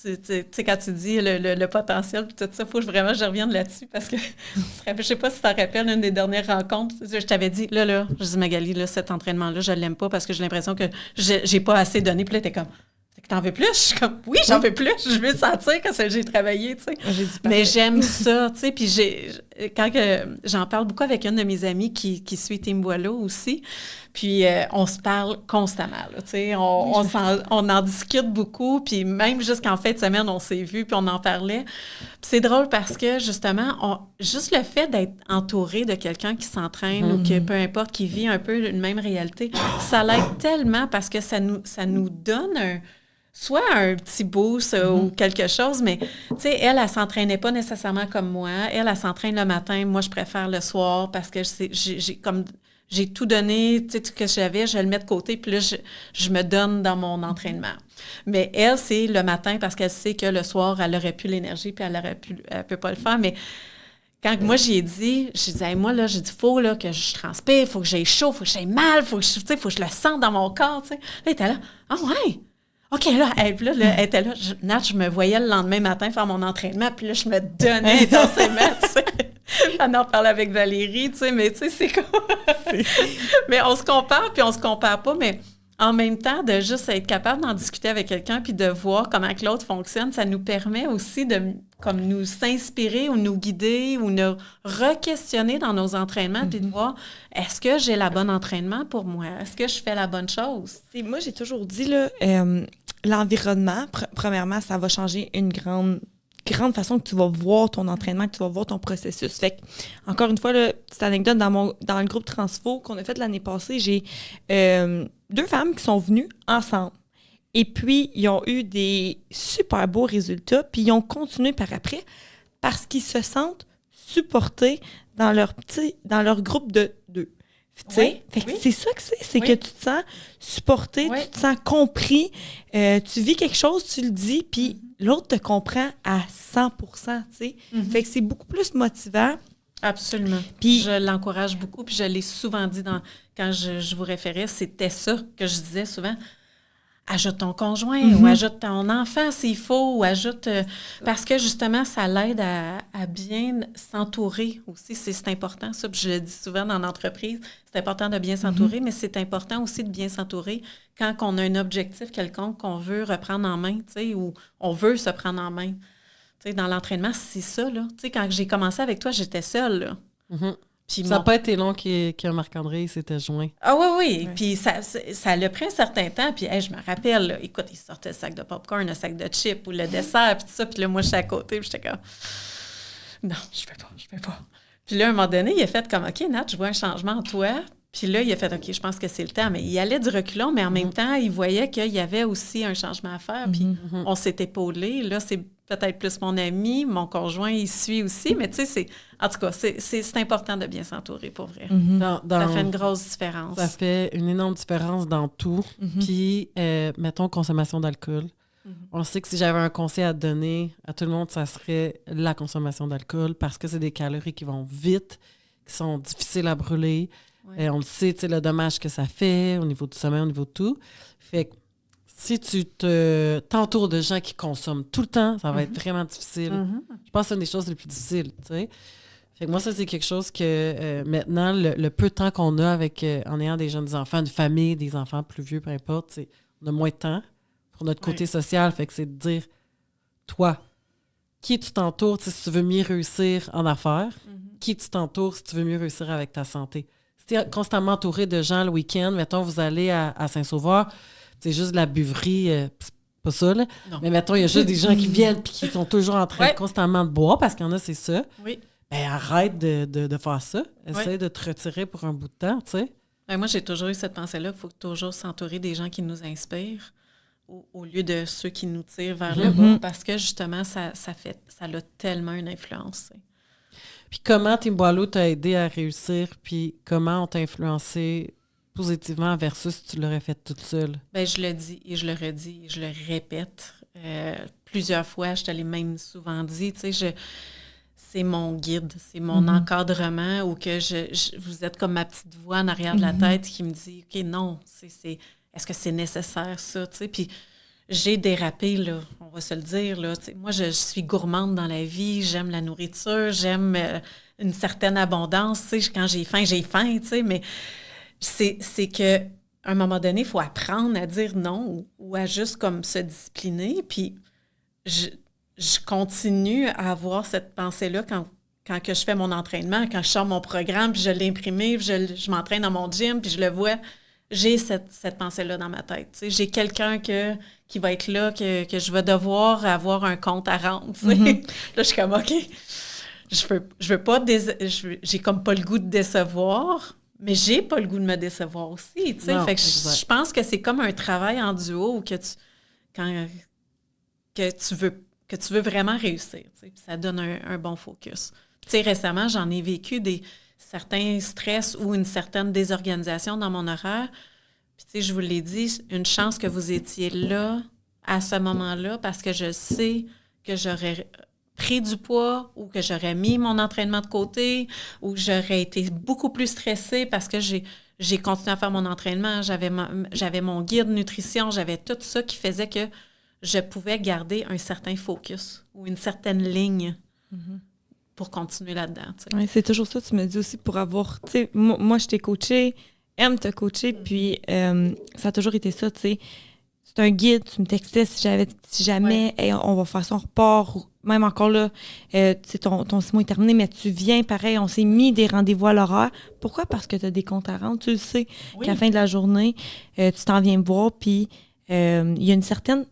Tu sais, quand tu dis le potentiel et tout ça, il faut que vraiment je revienne là-dessus parce que je sais pas si tu t'en rappelles, une des dernières rencontres, je t'avais dit, là, je dis Magali, là, cet entraînement-là, je l'aime pas parce que j'ai l'impression que j'ai pas assez donné. Puis là, t'es comme, t'en veux plus? Je suis comme, oui, j'en veux plus. Je veux sentir que j'ai travaillé, tu sais. Mais j'aime ça, tu sais. Puis j'en parle beaucoup avec une de mes amies qui suit Team Boileau aussi. Puis on se parle constamment, là, tu sais. On en discute beaucoup. Puis même jusqu'en fin de semaine, on s'est vus puis on en parlait. Puis c'est drôle parce que, justement, juste le fait d'être entouré de quelqu'un qui s'entraîne ou que, peu importe, qui vit un peu une même réalité, ça l'aide tellement parce que ça nous donne soit un petit boost ou quelque chose, mais tu sais, elle s'entraînait pas nécessairement comme moi. Elle s'entraîne le matin. Moi, je préfère le soir parce que j'ai tout donné, tu sais, tout ce que j'avais, je le mets de côté, puis là, je me donne dans mon entraînement. Mais elle, c'est le matin parce qu'elle sait que le soir, elle aurait plus l'énergie, puis elle peut pas le faire, mais... Quand moi, j'ai dit, hey, moi, là, j'ai dit, faut là, que je transpire, faut que j'aie chaud, faut que j'aie mal, faut que je le sente dans mon corps, tu sais. Là, elle était là, ah ouais! OK, là, elle était là. Nat, je me voyais le lendemain matin faire mon entraînement, puis là, je me donnais intensément, tu sais. On en parlait avec Valérie, tu sais, mais tu sais, c'est comme... Mais on se compare, puis on se compare pas, mais en même temps, de juste être capable d'en discuter avec quelqu'un puis de voir comment que l'autre fonctionne, ça nous permet aussi de comme nous s'inspirer ou nous guider ou nous re-questionner dans nos entraînements puis de voir, est-ce que j'ai la bonne entraînement pour moi? Est-ce que je fais la bonne chose? Moi, j'ai toujours dit, là, l'environnement, premièrement, ça va changer une grande façon que tu vas voir ton entraînement, que tu vas voir ton processus. Fait que, encore une fois, là, petite anecdote, dans le groupe Transfo qu'on a fait l'année passée, j'ai 2 femmes qui sont venues ensemble. Et puis, ils ont eu des super beaux résultats, puis ils ont continué par après parce qu'ils se sentent supportés dans leur groupe de 2. Oui, c'est ça que c'est que tu te sens supporté, tu te sens compris, tu vis quelque chose, tu le dis, puis l'autre te comprend à 100%, tu sais. Fait que c'est beaucoup plus motivant. Absolument. Puis je l'encourage beaucoup, puis je l'ai souvent dit quand je vous référais, c'était ça que je disais souvent. Ajoute ton conjoint ou ajoute ton enfant s'il faut, ou ajoute... parce que, justement, ça l'aide à bien s'entourer aussi. C'est important, ça. Puis je le dis souvent dans l'entreprise, c'est important de bien s'entourer, mais c'est important aussi de bien s'entourer quand on a un objectif quelconque qu'on veut reprendre en main, tu sais, ou on veut se prendre en main. Tu sais, dans l'entraînement, c'est ça, là. Tu sais, quand j'ai commencé avec toi, j'étais seule, là. Puis ça n'a pas été long que Marc-André s'était joint. Ah oui. Puis ça a pris un certain temps. Puis je me rappelle, là, écoute, il sortait le sac de popcorn, le sac de chips ou le dessert, puis tout ça. Puis là, moi, je suis à côté, puis j'étais comme, non, je peux pas. Puis là, à un moment donné, il a fait comme, OK, Nat, je vois un changement en toi. Puis là, il a fait, OK, je pense que c'est le temps. Mais il allait du reculon, mais en même temps, il voyait qu'il y avait aussi un changement à faire. Puis on s'est épaulés. Là, c'est peut-être plus mon ami, mon conjoint, il suit aussi. Mais tu sais, en tout cas, c'est important de bien s'entourer, pour vrai. Ça fait une grosse différence. Ça fait une énorme différence dans tout. Puis, mettons, consommation d'alcool. On sait que si j'avais un conseil à donner à tout le monde, ça serait la consommation d'alcool parce que c'est des calories qui vont vite, qui sont difficiles à brûler. Ouais. On le sait, tu sais, le dommage que ça fait au niveau du sommeil, au niveau de tout. Fait que si tu t'entoures de gens qui consomment tout le temps, ça va être vraiment difficile. Je pense que c'est une des choses les plus difficiles, tu sais. Fait que moi, ça, c'est quelque chose que maintenant, le peu de temps qu'on a avec en ayant des jeunes enfants, une famille, des enfants plus vieux, peu importe, on a moins de temps pour notre côté social. Fait que c'est de dire, toi, qui tu t'entoures si tu veux mieux réussir en affaires, qui tu t'entoures si tu veux mieux réussir avec ta santé. Si tu es constamment entouré de gens le week-end, mettons, vous allez à Saint-Sauveur, c'est juste de la buverie, c'est pas ça, là. Non. Mais mettons, il y a juste des gens qui viennent et qui sont toujours en train constamment de boire, parce qu'il y en a, c'est ça. Oui. Ben, arrête de faire ça. Essaye de te retirer pour un bout de temps, tu sais. Ben, moi, j'ai toujours eu cette pensée-là qu'il faut toujours s'entourer des gens qui nous inspirent au lieu de ceux qui nous tirent vers le bas, parce que, justement, ça a tellement une influence. T'sais. Puis comment Team Boileau t'a aidé à réussir, puis comment on t'a influencé positivement versus si tu l'aurais fait toute seule? Bien, je le dis et je le redis et je le répète. Plusieurs fois, je te l'ai même souvent dit, tu sais, c'est mon guide, c'est mon encadrement ou que vous êtes comme ma petite voix en arrière de la tête qui me dit, OK, non, est-ce que c'est nécessaire, ça, tu sais? Puis j'ai dérapé, là, on va se le dire, là. Tu sais, moi, je suis gourmande dans la vie, j'aime la nourriture, j'aime une certaine abondance, tu sais. Quand j'ai faim, tu sais, mais c'est que à un moment donné, il faut apprendre à dire non ou à juste comme se discipliner. Puis je continue à avoir cette pensée-là quand que je fais mon entraînement, quand je sors mon programme, puis je l'ai imprimé, puis je m'entraîne dans mon gym, puis je le vois. J'ai cette pensée-là dans ma tête. Tu sais. J'ai quelqu'un qui va être là, que je vais devoir avoir un compte à rendre. Tu sais. Là, je suis comme, OK, je veux pas... j'ai comme pas le goût de décevoir, mais j'ai pas le goût de me décevoir aussi. Tu sais. Fait que je pense que c'est comme un travail en duo que tu veux vraiment réussir. Tu sais. Puis ça donne un bon focus. Tu sais, récemment, j'en ai vécu certains stress ou une certaine désorganisation dans mon horaire. Puis, tu sais, je vous l'ai dit, une chance que vous étiez là à ce moment-là parce que je sais que j'aurais pris du poids ou que j'aurais mis mon entraînement de côté ou que j'aurais été beaucoup plus stressée parce que j'ai continué à faire mon entraînement. J'avais mon guide nutrition, j'avais tout ça qui faisait que je pouvais garder un certain focus ou une certaine ligne pour continuer là-dedans. Oui, c'est toujours ça, tu me dis aussi, pour avoir... Tu sais, moi, je t'ai coachée, M t'a coachée, puis ça a toujours été ça, tu sais. C'est un guide, tu me textais si jamais, hey, on va faire ça, on repart, ou même encore là, tu sais, ton 6 mois est terminé, mais tu viens, pareil, on s'est mis des rendez-vous à l'horaire. Pourquoi? Parce que tu as des comptes à rendre, tu le sais, qu'à la fin de la journée, tu t'en viens me voir, puis il y a une certaine...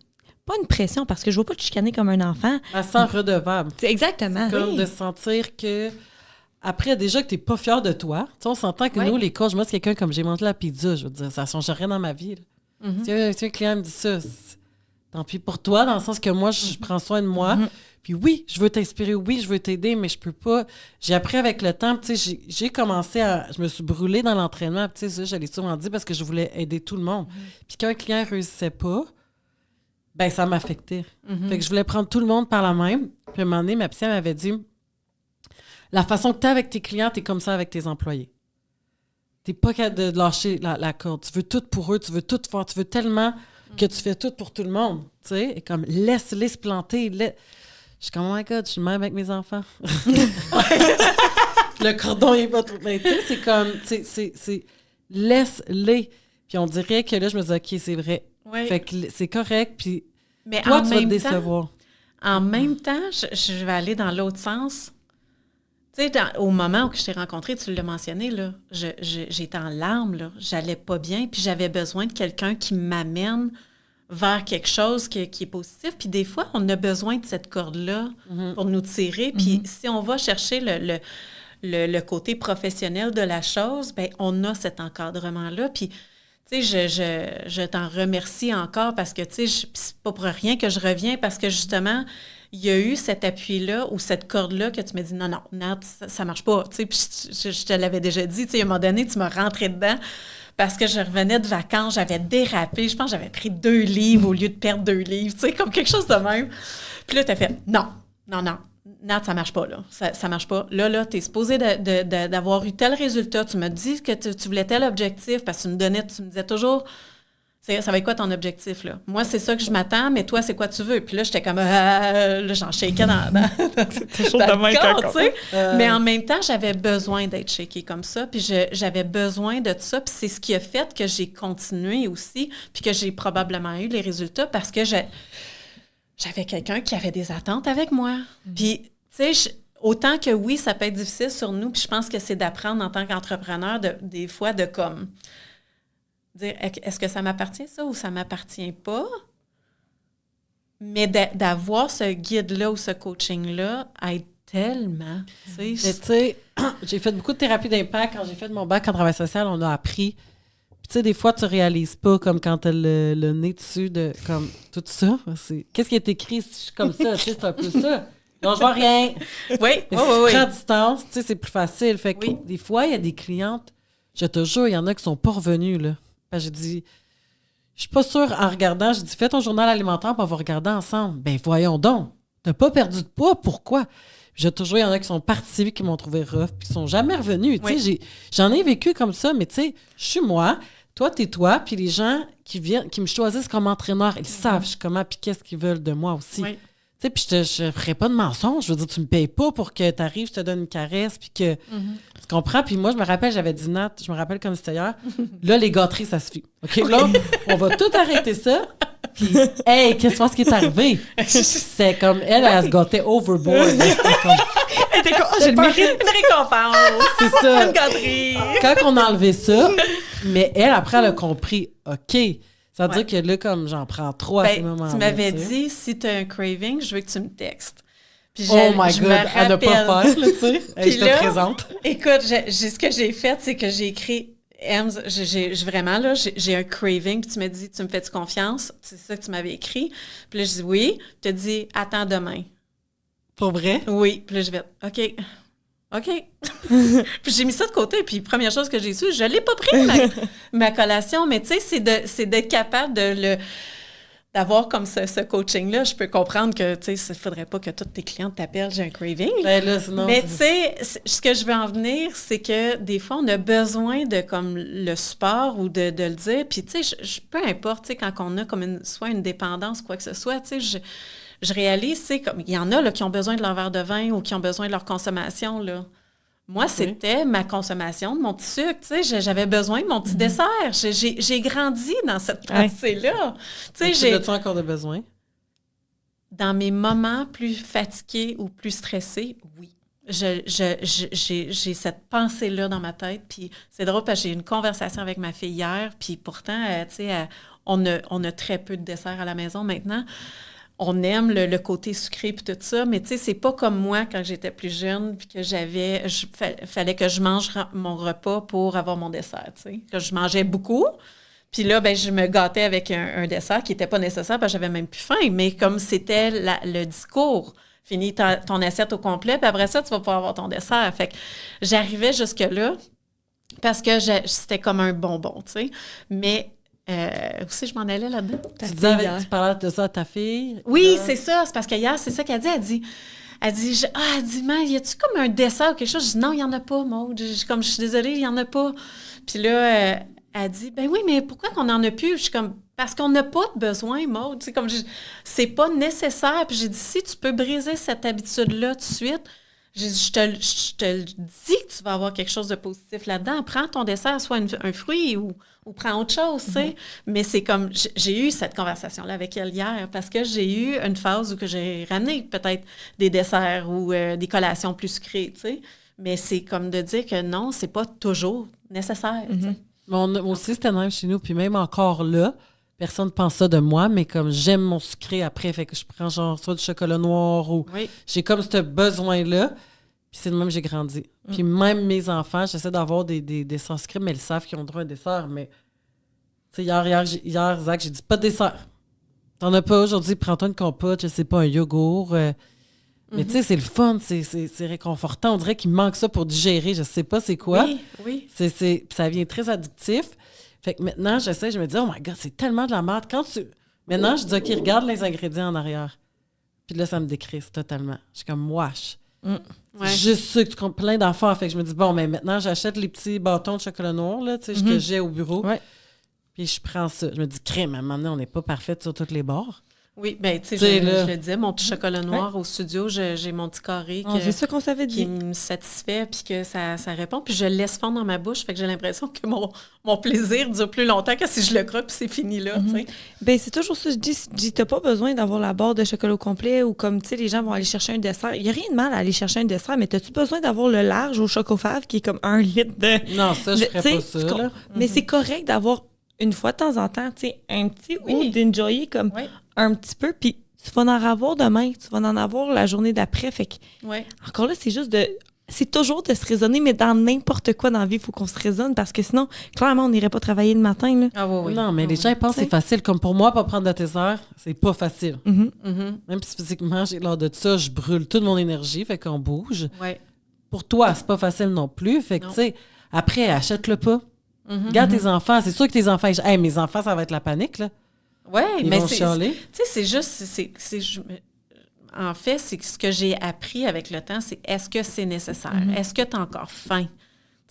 Pas une pression, parce que je ne veux pas te chicaner comme un enfant. Elle sent redevable. C'est exactement. C'est comme de sentir que... Après, déjà que tu n'es pas fière de toi, tu sais, on s'entend que nous, les coachs, moi, c'est quelqu'un comme j'ai mangé la pizza, je veux dire, ça ne change rien dans ma vie. Si un client me dit ça, tant pis pour toi, dans le sens que moi, je prends soin de moi. Puis oui, je veux t'inspirer, oui, je veux t'aider, mais je peux pas... J'ai appris avec le temps, tu sais, j'ai commencé à... Je me suis brûlée dans l'entraînement, tu sais, ça, je l'ai souvent dit parce que je voulais aider tout le monde. Puis quand un client ne réussissait pas, ben ça m'affectait. Fait que je voulais prendre tout le monde par la main. Puis à un moment donné, ma psy m'avait dit, la façon que tu es avec tes clients, tu es comme ça avec tes employés. Tu n'es pas capable de lâcher la corde. Tu veux tout pour eux, tu veux tout faire, tu veux tellement que tu fais tout pour tout le monde. Tu sais, et comme laisse-les se planter. Je suis comme, oh my God, je suis même avec mes enfants. Le cordon, il est pas trop... Mais tu sais, c'est comme, c'est laisse-les. Puis on dirait que là, je me dis, OK, c'est vrai. Ouais. Fait que c'est correct, puis mais toi, tu vas te décevoir. En même temps, je vais aller dans l'autre sens. Tu sais, au moment où je t'ai rencontré, tu l'as mentionné, là, j'étais en larmes, là, j'allais pas bien, puis j'avais besoin de quelqu'un qui m'amène vers quelque chose qui est positif. Puis des fois, on a besoin de cette corde-là pour nous tirer. Puis si on va chercher le côté professionnel de la chose, bien, on a cet encadrement-là. Puis, tu sais, je t'en remercie encore parce que, tu sais, c'est pas pour rien que je reviens parce que, justement, il y a eu cet appui-là ou cette corde-là que tu m'as dit, non, Nat, ça marche pas. Tu sais, puis je te l'avais déjà dit, tu sais, à un moment donné, tu m'as rentré dedans parce que je revenais de vacances, j'avais dérapé. Je pense que j'avais pris 2 livres au lieu de perdre 2 livres, tu sais, comme quelque chose de même. Puis là, tu as fait, non. Nat, ça marche pas, là. Ça marche pas. Là, tu es supposé d'avoir eu tel résultat. Tu m'as dit que tu voulais tel objectif parce que tu me disais toujours, ça va être quoi ton objectif, là? Moi, c'est ça que je m'attends, mais toi, c'est quoi tu veux? Puis là, j'étais comme, là, j'en shakeais dans le corps, tu sais. Mais en même temps, j'avais besoin d'être shakée comme ça, puis j'avais besoin de ça, puis c'est ce qui a fait que j'ai continué aussi, puis que j'ai probablement eu les résultats parce que j'avais quelqu'un qui avait des attentes avec moi. Puis, tu sais, autant que oui, ça peut être difficile sur nous, puis je pense que c'est d'apprendre en tant qu'entrepreneur, des fois, de comme dire, est-ce que ça m'appartient, ça, ou ça m'appartient pas? Mais d'avoir ce guide-là ou ce coaching-là aide tellement. Tu sais, j'ai fait beaucoup de thérapie d'impact. Quand j'ai fait mon bac en travail social, on a appris. Puis tu sais, des fois, tu réalises pas, comme quand t'as le nez dessus de comme tout ça. Qu'est-ce qui est écrit si je suis comme ça? Tu sais, c'est un peu ça. Non, je vois rien. Oui, mais si tu prends distance, tu sais, c'est plus facile. Fait que des fois, il y a des clientes, je te jure, il y en a qui sont pas revenues, là. J'ai dit, je suis pas sûre, en regardant, j'ai dit, fais ton journal alimentaire, puis on va regarder ensemble. Ben voyons donc, t'as pas perdu de poids, pourquoi? J'ai toujours, il y en a qui sont partis, qui m'ont trouvé rough, puis qui sont jamais revenus. Tu sais, j'en ai vécu comme ça, mais tu sais, je suis moi, toi, t'es toi, puis les gens qui me choisissent comme entraîneur, ils savent comment, puis qu'est-ce qu'ils veulent de moi aussi. Oui. Tu sais, puis je ferais pas de mensonge. Je veux dire, tu me payes pas pour que tu arrives, je te donne une caresse, puis que... Tu comprends? Puis moi, je me rappelle, j'avais dit, Nat, je me rappelle comme c'était hier, là, les gâteries, ça suffit. OK? Là, on va tout arrêter ça. Puis, hey, qu'est-ce qui est arrivé? C'est comme, elle se gâtait overboard. Elle était comme, j'ai le mérite une récompense. C'est ça. Une gâterie. Quand on a enlevé ça, mais elle, après, elle a compris, OK, ça veut dire que là, comme j'en prends 3 à ces moments-là. Tu m'avais dit, si tu as un craving, je veux que tu me textes. Puis oh my God, à ne pas faire, là, tu sais. Je te présente. Écoute, ce que j'ai fait, c'est que j'ai écrit Ems, vraiment, là, j'ai un craving, puis tu m'as dit, tu me fais-tu confiance? C'est ça que tu m'avais écrit. Puis là, je dis oui. Tu as dit, attends demain. Pour vrai? Oui. Puis là, je vais, OK. Puis j'ai mis ça de côté, puis première chose que j'ai su, je l'ai pas pris, ma collation, mais tu sais, c'est d'être capable d'avoir comme ce coaching-là. Je peux comprendre que, tu sais, il ne faudrait pas que toutes tes clientes t'appellent « j'ai un craving ». Mais tu sais, ce que je veux en venir, c'est que des fois, on a besoin de comme le support ou de le dire. Puis tu sais, peu importe, tu sais, quand on a comme soit une dépendance, quoi que ce soit, tu sais, je réalise, c'est comme il y en a là, qui ont besoin de leur verre de vin ou qui ont besoin de leur consommation, là. Moi, c'était ma consommation de mon petit sucre, tu sais, j'avais besoin de mon petit dessert. J'ai grandi dans cette pensée-là. Tu sais, as-tu encore de besoin? Dans mes moments plus fatigués ou plus stressés, oui. J'ai cette pensée-là dans ma tête, puis c'est drôle parce que j'ai eu une conversation avec ma fille hier, puis pourtant, tu sais, on a très peu de dessert à la maison maintenant. On aime le côté sucré et tout ça, mais tu sais, c'est pas comme moi quand j'étais plus jeune puis que fallait que je mange mon repas pour avoir mon dessert, tu sais. Que je mangeais beaucoup, puis là, ben je me gâtais avec un dessert qui était pas nécessaire parce que j'avais même plus faim, mais comme c'était le discours, finis ton assiette au complet, puis après ça, tu vas pouvoir avoir ton dessert. Fait que j'arrivais jusque-là parce que c'était comme un bonbon, tu sais, mais... aussi, je m'en allais là-dedans. Tu parlais de ça à ta fille? Oui, c'est ça. C'est parce qu'hier, c'est ça qu'elle dit. Elle dit, mais y a-tu comme un dessert ou quelque chose? Je dis, non, il n'y en a pas, Maud. Je suis désolée, il n'y en a pas. Puis là, elle dit, ben oui, mais pourquoi qu'on n'en a plus? Je suis comme, parce qu'on n'a pas de besoin, Maud. C'est pas nécessaire. Puis j'ai dit, si tu peux briser cette habitude-là tout de suite, je te le dis que tu vas avoir quelque chose de positif là-dedans. Prends ton dessert, soit un fruit ou prends autre chose, tu sais. Mais c'est comme, j'ai eu cette conversation-là avec elle hier parce que j'ai eu une phase où que j'ai ramené peut-être des desserts ou des collations plus sucrées, tu sais. Mais c'est comme de dire que non, c'est pas toujours nécessaire, tu sais. Mon système même chez nous, puis même encore là, personne ne pense ça de moi, mais comme j'aime mon sucré après, fait que je prends genre soit du chocolat noir ou j'ai comme ce besoin-là. Puis c'est de même que j'ai grandi. Puis même mes enfants, j'essaie d'avoir des desserts sucrés, mais ils savent qu'ils ont droit à un dessert. Mais, tu sais, hier, Zach, j'ai dit, pas de dessert. T'en as pas aujourd'hui, prends-toi une compote, je sais pas, un yogourt. Mais tu sais, c'est le fun, c'est réconfortant. On dirait qu'il manque ça pour digérer, je sais pas c'est quoi. Oui. Puis ça devient très addictif. Fait que maintenant, je me dis, oh my God, c'est tellement de la merde. Maintenant, je dis, OK, regarde les ingrédients en arrière. Puis là, ça me décrisse totalement. Je suis comme, wesh. Ouais. Juste ça que tu comptes plein d'affaires. Fait que je me dis, bon, mais maintenant, j'achète les petits bâtons de chocolat noir là, tu sais, que j'ai au bureau. Ouais. Puis je prends ça. Je me dis, crème, à un moment donné, on n'est pas parfait sur toutes les bords. Oui, bien, tu sais, je le disais, mon petit chocolat noir au studio, j'ai mon petit carré C'est ça qu'on s'avait qui dit. me satisfait puis que ça répond. Puis je le laisse fondre dans ma bouche, fait que j'ai l'impression que mon plaisir dure plus longtemps que si je le croque puis c'est fini là, tu sais. Ben c'est toujours ça, je dis t'as pas besoin d'avoir la barre de chocolat au complet ou comme, tu sais, les gens vont aller chercher un dessert. Il y a rien de mal à aller chercher un dessert, mais t'as-tu besoin d'avoir le large au chocofave qui est comme 1 litre de... Non, ça, je ferais pas ça, là. Mais c'est correct d'avoir une fois de temps en temps, tu sais, un petit ou d'enjoyer comme un petit peu, puis tu vas en avoir demain, tu vas en avoir la journée d'après. Fait que, encore là, c'est juste c'est toujours de se raisonner, mais dans n'importe quoi dans la vie, il faut qu'on se raisonne parce que sinon, clairement, on n'irait pas travailler le matin. Là. Ah oui. Non, mais les gens ils pensent que c'est facile. Comme pour moi, pas prendre de dessert, c'est pas facile. Mm-hmm. Même si physiquement, lors de ça, je brûle toute mon énergie, fait qu'on bouge. Ouais. Pour toi, c'est pas facile non plus. Fait que, tu sais, après, achète-le pas. Regarde tes enfants. C'est sûr que tes enfants... Hey, mes enfants, ça va être la panique, là. Oui, mais vont chialer. Tu sais, c'est juste... En fait, c'est ce que j'ai appris avec le temps, c'est est-ce que c'est nécessaire? Est-ce que tu as encore faim?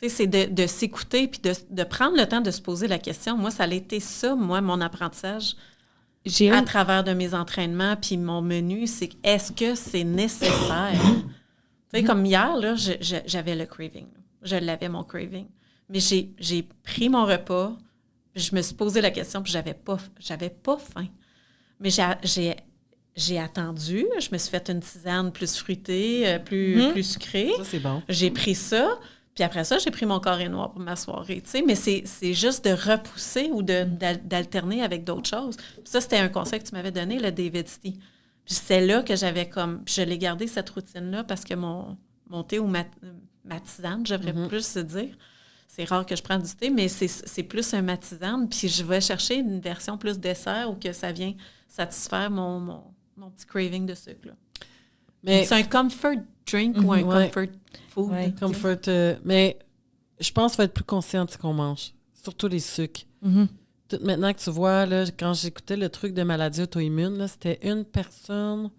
Tu sais, c'est de s'écouter puis de prendre le temps de se poser la question. Moi, ça a été ça, mon apprentissage à travers de mes entraînements puis mon menu, c'est est-ce que c'est nécessaire? Tu sais, comme hier, là, j'avais le craving. Je l'avais, mon craving. Mais j'ai pris mon repas, puis je me suis posé la question, puis j'avais pas faim. Mais j'ai attendu, je me suis fait une tisane plus fruitée, plus sucrée. Ça, c'est bon. J'ai pris ça, puis après ça, j'ai pris mon carré noir pour ma soirée, tu sais. Mais c'est juste de repousser ou d'alterner avec d'autres choses. Puis ça, c'était un conseil que tu m'avais donné, le David Tea. Puis c'est là que j'avais comme... Je l'ai gardé, cette routine-là, parce que mon thé ou ma tisane, je devrais plus se dire... C'est rare que je prenne du thé, mais c'est plus un matisane. Puis je vais chercher une version plus dessert où que ça vient satisfaire mon petit craving de sucre. Là. Mais c'est un comfort drink ou un comfort food. Ouais, comfort. Mais je pense qu'il faut être plus conscient de ce qu'on mange. Surtout les sucres. Maintenant que tu vois, là, quand j'écoutais le truc de maladie auto-immune, là, c'était une personne...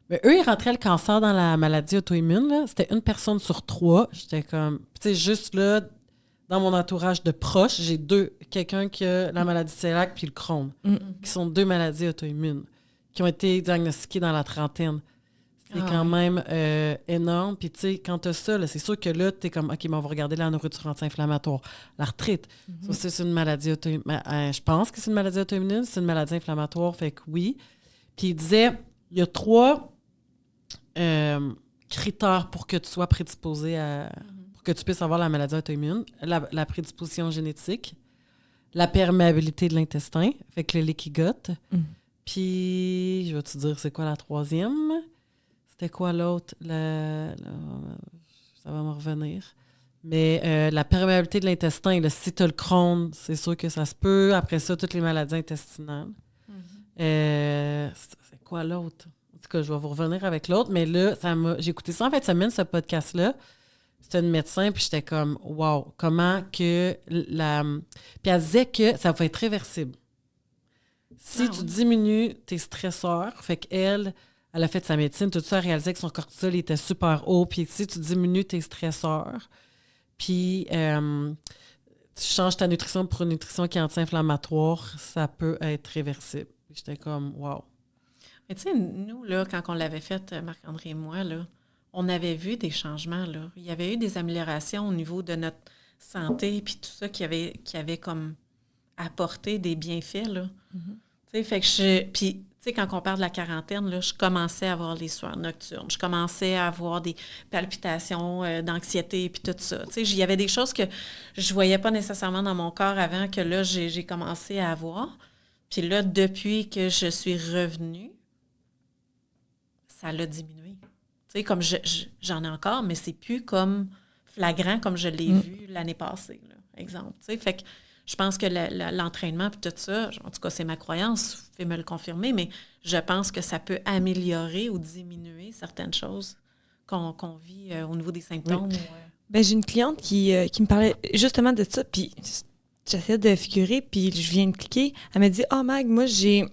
Mais eux, ils rentraient le cancer dans la maladie auto-immune. Là. C'était 1 personne sur 3. J'étais comme... Tu sais, juste là... Dans mon entourage de proches, j'ai quelqu'un qui a la maladie de cœliaque puis le Crohn, qui sont 2 maladies auto-immunes, qui ont été diagnostiquées dans la trentaine. C'est quand même énorme. Puis, tu sais, quand tu as ça, là, c'est sûr que là, tu es comme, OK, mais on va regarder la nourriture anti-inflammatoire. L'arthrite, ça, c'est une maladie auto-immune. Je pense que c'est une maladie auto-immune, c'est une maladie inflammatoire, fait que oui. Puis, il disait, il y a 3 critères pour que tu sois prédisposé à... que tu puisses avoir la maladie auto-immune, la prédisposition génétique, la perméabilité de l'intestin, fait que le leaky gut. Puis, je vais te dire, c'est quoi la 3e? C'était quoi l'autre? Ça va me revenir. Mais la perméabilité de l'intestin, là, si tu as le Crohn, c'est sûr que ça se peut. Après ça, toutes les maladies intestinales. C'est quoi l'autre? En tout cas, je vais vous revenir avec l'autre. Mais là, j'ai écouté ça en fin de semaine, ce podcast-là. C'était une médecin, puis j'étais comme, wow, comment que Puis elle disait que ça va être réversible. Si tu diminues tes stresseurs, fait qu'elle a fait sa médecine, tout ça, elle réalisait que son cortisol était super haut, puis si tu diminues tes stresseurs, puis tu changes ta nutrition pour une nutrition qui est anti-inflammatoire, ça peut être réversible. Puis j'étais comme, wow. Mais tu sais, nous, là, quand on l'avait fait, Marc-André et moi, là, on avait vu des changements, là. Il y avait eu des améliorations au niveau de notre santé, puis tout ça qui avait comme apporté des bienfaits, là. Tu sais, fait que puis, tu sais, quand on parle de la quarantaine, là, je commençais à avoir les sueurs nocturnes. Je commençais à avoir des palpitations d'anxiété, puis tout ça. Tu sais, il y avait des choses que je voyais pas nécessairement dans mon corps avant, que là, j'ai commencé à avoir. Puis là, depuis que je suis revenue, ça l'a diminué. Tu sais, comme j'en ai encore, mais c'est plus comme flagrant comme je l'ai vu l'année passée, là, exemple. Tu sais, fait que je pense que l'entraînement et tout ça, en tout cas, c'est ma croyance, vous pouvez me le confirmer, mais je pense que ça peut améliorer ou diminuer certaines choses qu'on vit au niveau des symptômes. Oui. Ben, j'ai une cliente qui me parlait justement de ça, puis j'essaie de figurer, puis je viens de cliquer. Elle m'a dit « Oh, Mag, moi, je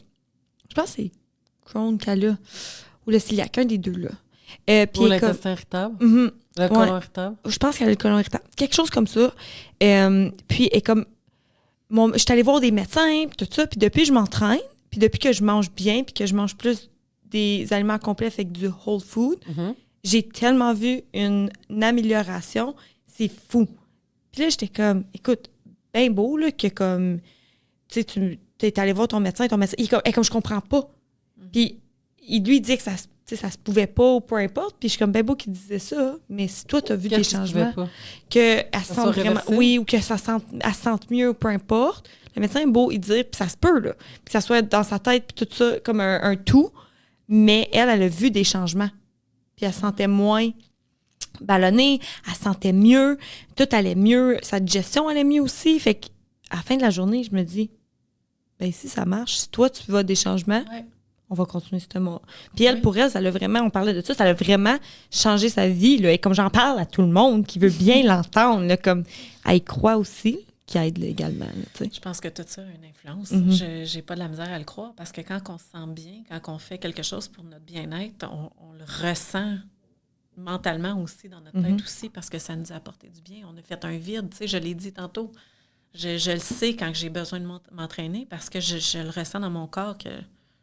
pense que c'est Crohn qu'elle a, ou le cœliaque, un des deux, là. » Ou l'intestin irritable? Le côlon irritable? Je pense qu'elle a le côlon irritable. Quelque chose comme ça. Puis, et comme... je suis allée voir des médecins, puis tout ça, puis depuis, je m'entraîne, puis depuis que je mange bien, puis que je mange plus des aliments complets avec du whole food, j'ai tellement vu une amélioration, c'est fou. Puis là, j'étais comme, écoute, bien beau, là, que comme, tu sais, tu es allé voir ton médecin, il est comme, je comprends pas. Puis, il lui dit que ça se pouvait pas, ou peu importe, puis je suis comme, bien beau qu'il disait ça, mais si toi, tu as vu des changements, qu'elle se sente vraiment, oui, ou qu'elle se sente mieux, ou peu importe, le médecin est beau, il dit, puis ça se peut, là, que ça soit dans sa tête, puis tout ça, comme un tout, mais elle a vu des changements. Puis elle se sentait moins ballonnée, elle se sentait mieux, tout allait mieux, sa digestion allait mieux aussi. Fait qu'à la fin de la journée, je me dis, ben si ça marche, si toi, tu vois des changements, on va continuer ce mois. Puis elle, pour elle, ça l'a vraiment, on parlait de ça a vraiment changé sa vie. Là, et comme j'en parle à tout le monde qui veut bien l'entendre, là, comme elle y croit aussi, qui aide là, également. Là, je pense que tout ça a une influence. J'ai pas de la misère à le croire parce que quand on se sent bien, quand on fait quelque chose pour notre bien-être, on le ressent mentalement aussi dans notre tête aussi parce que ça nous a apporté du bien. On a fait un vide, tu sais, je l'ai dit tantôt. Je le sais quand j'ai besoin de m'entraîner parce que je le ressens dans mon corps que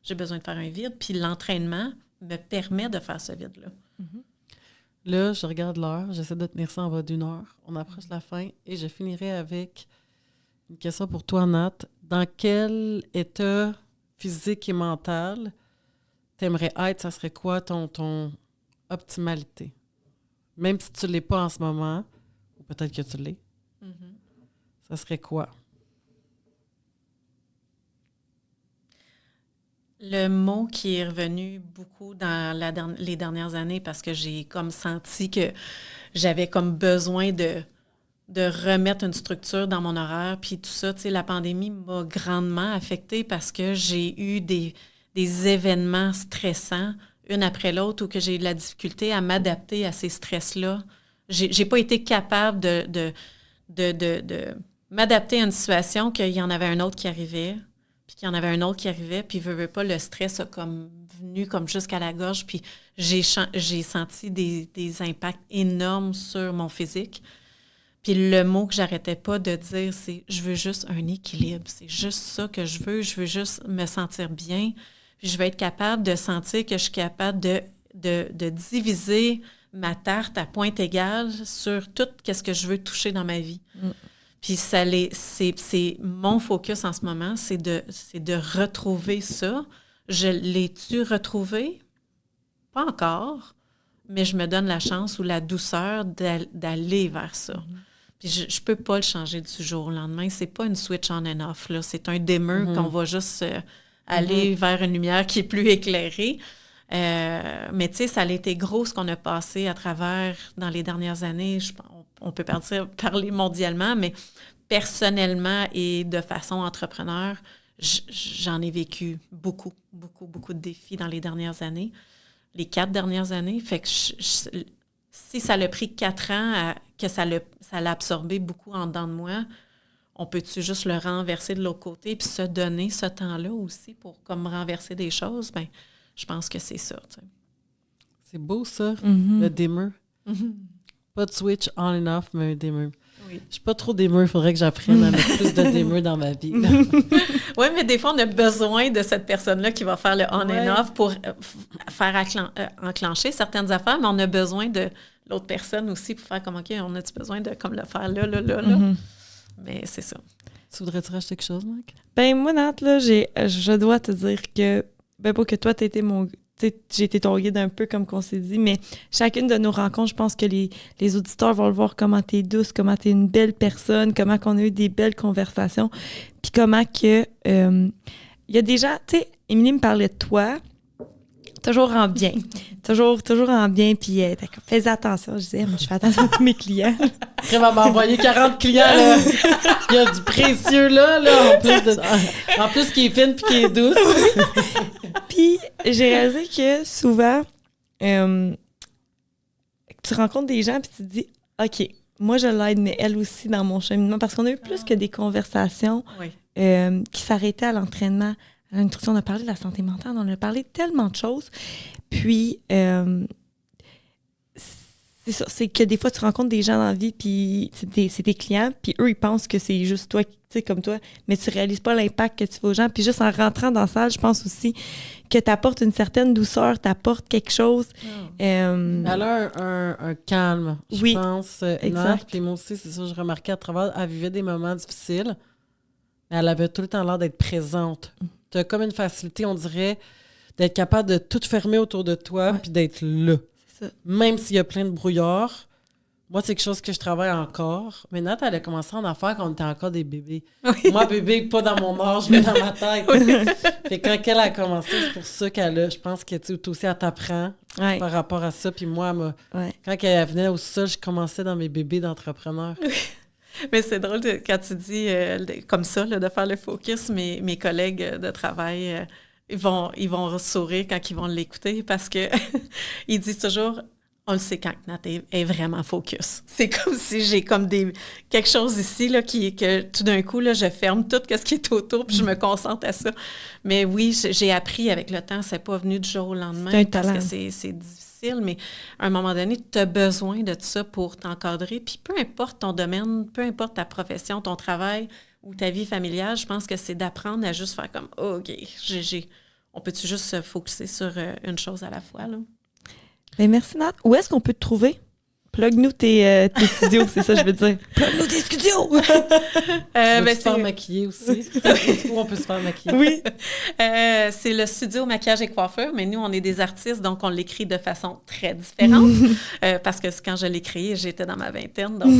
j'ai besoin de faire un vide. Puis l'entraînement me permet de faire ce vide-là. Là, je regarde l'heure, j'essaie de tenir ça en bas d'1 heure. On approche la fin et je finirai avec une question pour toi, Nat. Dans quel état physique et mental t'aimerais être? Ça serait quoi ton optimalité? Même si tu ne l'es pas en ce moment, ou peut-être que tu l'es, ça serait quoi? Le mot qui est revenu beaucoup dans les dernières années parce que j'ai comme senti que j'avais comme besoin de remettre une structure dans mon horaire. Puis tout ça, tu sais, la pandémie m'a grandement affectée parce que j'ai eu des événements stressants, une après l'autre, où que j'ai eu de la difficulté à m'adapter à ces stress-là. J'ai pas été capable de m'adapter à une situation qu'il y en avait un autre qui arrivait, puis qu'il y en avait un autre qui arrivait, puis veux pas, le stress a comme venu comme jusqu'à la gorge, puis j'ai senti des impacts énormes sur mon physique. Puis le mot que j'arrêtais pas de dire, c'est « je veux juste un équilibre ». C'est juste ça que je veux juste me sentir bien. Puis je veux être capable de sentir que je suis capable de diviser ma tarte à pointe égale sur tout ce que je veux toucher dans ma vie. Puis c'est mon focus en ce moment, c'est de retrouver ça. Je l'ai-tu retrouvé? Pas encore, mais je me donne la chance ou la douceur d'aller vers ça. Puis je peux pas le changer du jour au lendemain. C'est pas une switch on and off, là. C'est un dimmer qu'on va juste aller vers une lumière qui est plus éclairée. Mais tu sais, ça a été gros ce qu'on a passé à travers dans les dernières années. On peut parler mondialement, mais personnellement et de façon entrepreneur, j'en ai vécu beaucoup de défis dans les dernières années, les 4 dernières années. Fait que si ça l'a pris 4 ans que ça l'a absorbé beaucoup en dedans de moi, on peut-tu juste le renverser de l'autre côté puis se donner ce temps-là aussi pour comme renverser des choses? Bien, je pense que c'est ça. Tu sais. C'est beau, ça, le dimmer. Pas de switch on and off, mais un dimmer. Oui. Je suis pas trop dimmer, il faudrait que j'apprenne à mettre plus de dimmer dans ma vie. Oui, mais des fois, on a besoin de cette personne-là qui va faire le on and off pour faire enclencher certaines affaires, mais on a besoin de l'autre personne aussi pour faire comme, OK, on a-tu besoin de comme le faire là. Mais c'est ça. Tu voudrais-tu racheter quelque chose, Mike? Ben moi, Nat, là, je dois te dire que, ben pas que toi, j'ai été ton guide un peu comme qu'on s'est dit, mais chacune de nos rencontres, je pense que les auditeurs vont le voir comment t'es douce, comment t'es une belle personne, comment qu'on a eu des belles conversations, puis comment que il y a des gens, tu sais, Émilie me parlait de toi, toujours en bien. Toujours en bien. Puis, fais attention. Je disais, moi, je fais attention à tous mes clients. Elle va m'envoyer 40 clients, là. Il y a du précieux, là, en plus qui est fine puis qui est douce. Puis, j'ai réalisé que souvent, tu rencontres des gens puis tu te dis, OK, moi, je l'aide, mais elle aussi dans mon cheminement. Parce qu'on a eu plus que des conversations qui s'arrêtaient à l'entraînement, à la nutrition. On a parlé de la santé mentale, on a parlé de tellement de choses. Puis, c'est ça, c'est que des fois, tu rencontres des gens dans la vie, puis c'est tes clients, puis eux, ils pensent que c'est juste toi, tu sais, comme toi, mais tu réalises pas l'impact que tu fais aux gens. Puis juste en rentrant dans la salle, je pense aussi que tu apportes une certaine douceur, tu apportes quelque chose. Elle a un calme, je pense. Exact. Puis moi aussi, c'est ça, je remarquais à travers, elle vivait des moments difficiles, mais elle avait tout le temps l'air d'être présente. Tu as comme une facilité, on dirait, d'être capable de tout fermer autour de toi, puis d'être là. Même s'il y a plein de brouillard, moi, c'est quelque chose que je travaille encore. Mais Nat, elle a commencé en affaires quand on était encore des bébés. Oui. Moi, bébé, pas dans mon âge, mais dans ma tête. Fait quand elle a commencé, c'est pour ça qu'elle a... Je pense que tu aussi, elle t'apprend par rapport à ça. Puis moi, quand elle venait au sol, je commençais dans mes bébés d'entrepreneurs. Mais c'est drôle quand tu dis comme ça, là, de faire le focus. Mes collègues de travail... Ils vont sourire quand ils vont l'écouter parce que ils disent toujours, on le sait quand Nat est vraiment focus. C'est comme si j'ai comme quelque chose ici là, que tout d'un coup, là, je ferme tout ce qui est autour puis je me concentre à ça. Mais oui, j'ai appris avec le temps, c'est pas venu du jour au lendemain. C'est un talent. Parce que c'est difficile, mais à un moment donné, tu as besoin de ça pour t'encadrer. Puis peu importe ton domaine, peu importe ta profession, ton travail, ou ta vie familiale, je pense que c'est d'apprendre à juste faire comme OK, on peut-tu juste se focusser sur une chose à la fois, là? Bien, merci, Nat. Où est-ce qu'on peut te trouver? Plug-nous tes studios, c'est ça que je veux dire. Plug-nous tes studios! Tu peux se faire maquiller aussi. Où on peut se faire maquiller? Oui. C'est le studio maquillage et coiffure, mais nous, on est des artistes, donc on l'écrit de façon très différente. Parce que quand je l'ai créé, j'étais dans ma vingtaine, donc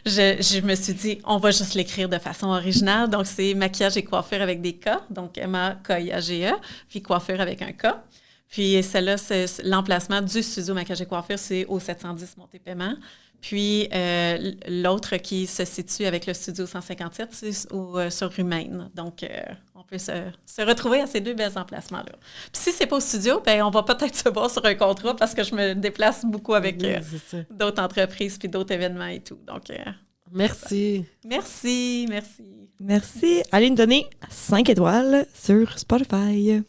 je me suis dit, on va juste l'écrire de façon originale. Donc, c'est maquillage et coiffure avec des K, donc M-A-K-I-A-G-E, puis coiffure avec un K. Puis celle-là, c'est l'emplacement du studio maquillage et coiffure, c'est au 710 Montée-Paiement. Puis l'autre qui se situe avec le studio 157, c'est sur rue Maine. Donc, on peut se retrouver à ces deux belles emplacements-là. Puis si c'est pas au studio, bien, on va peut-être se voir sur un contrat parce que je me déplace beaucoup avec d'autres entreprises puis d'autres événements et tout. Donc, merci. Merci. Merci. Allez nous donner 5 étoiles sur Spotify.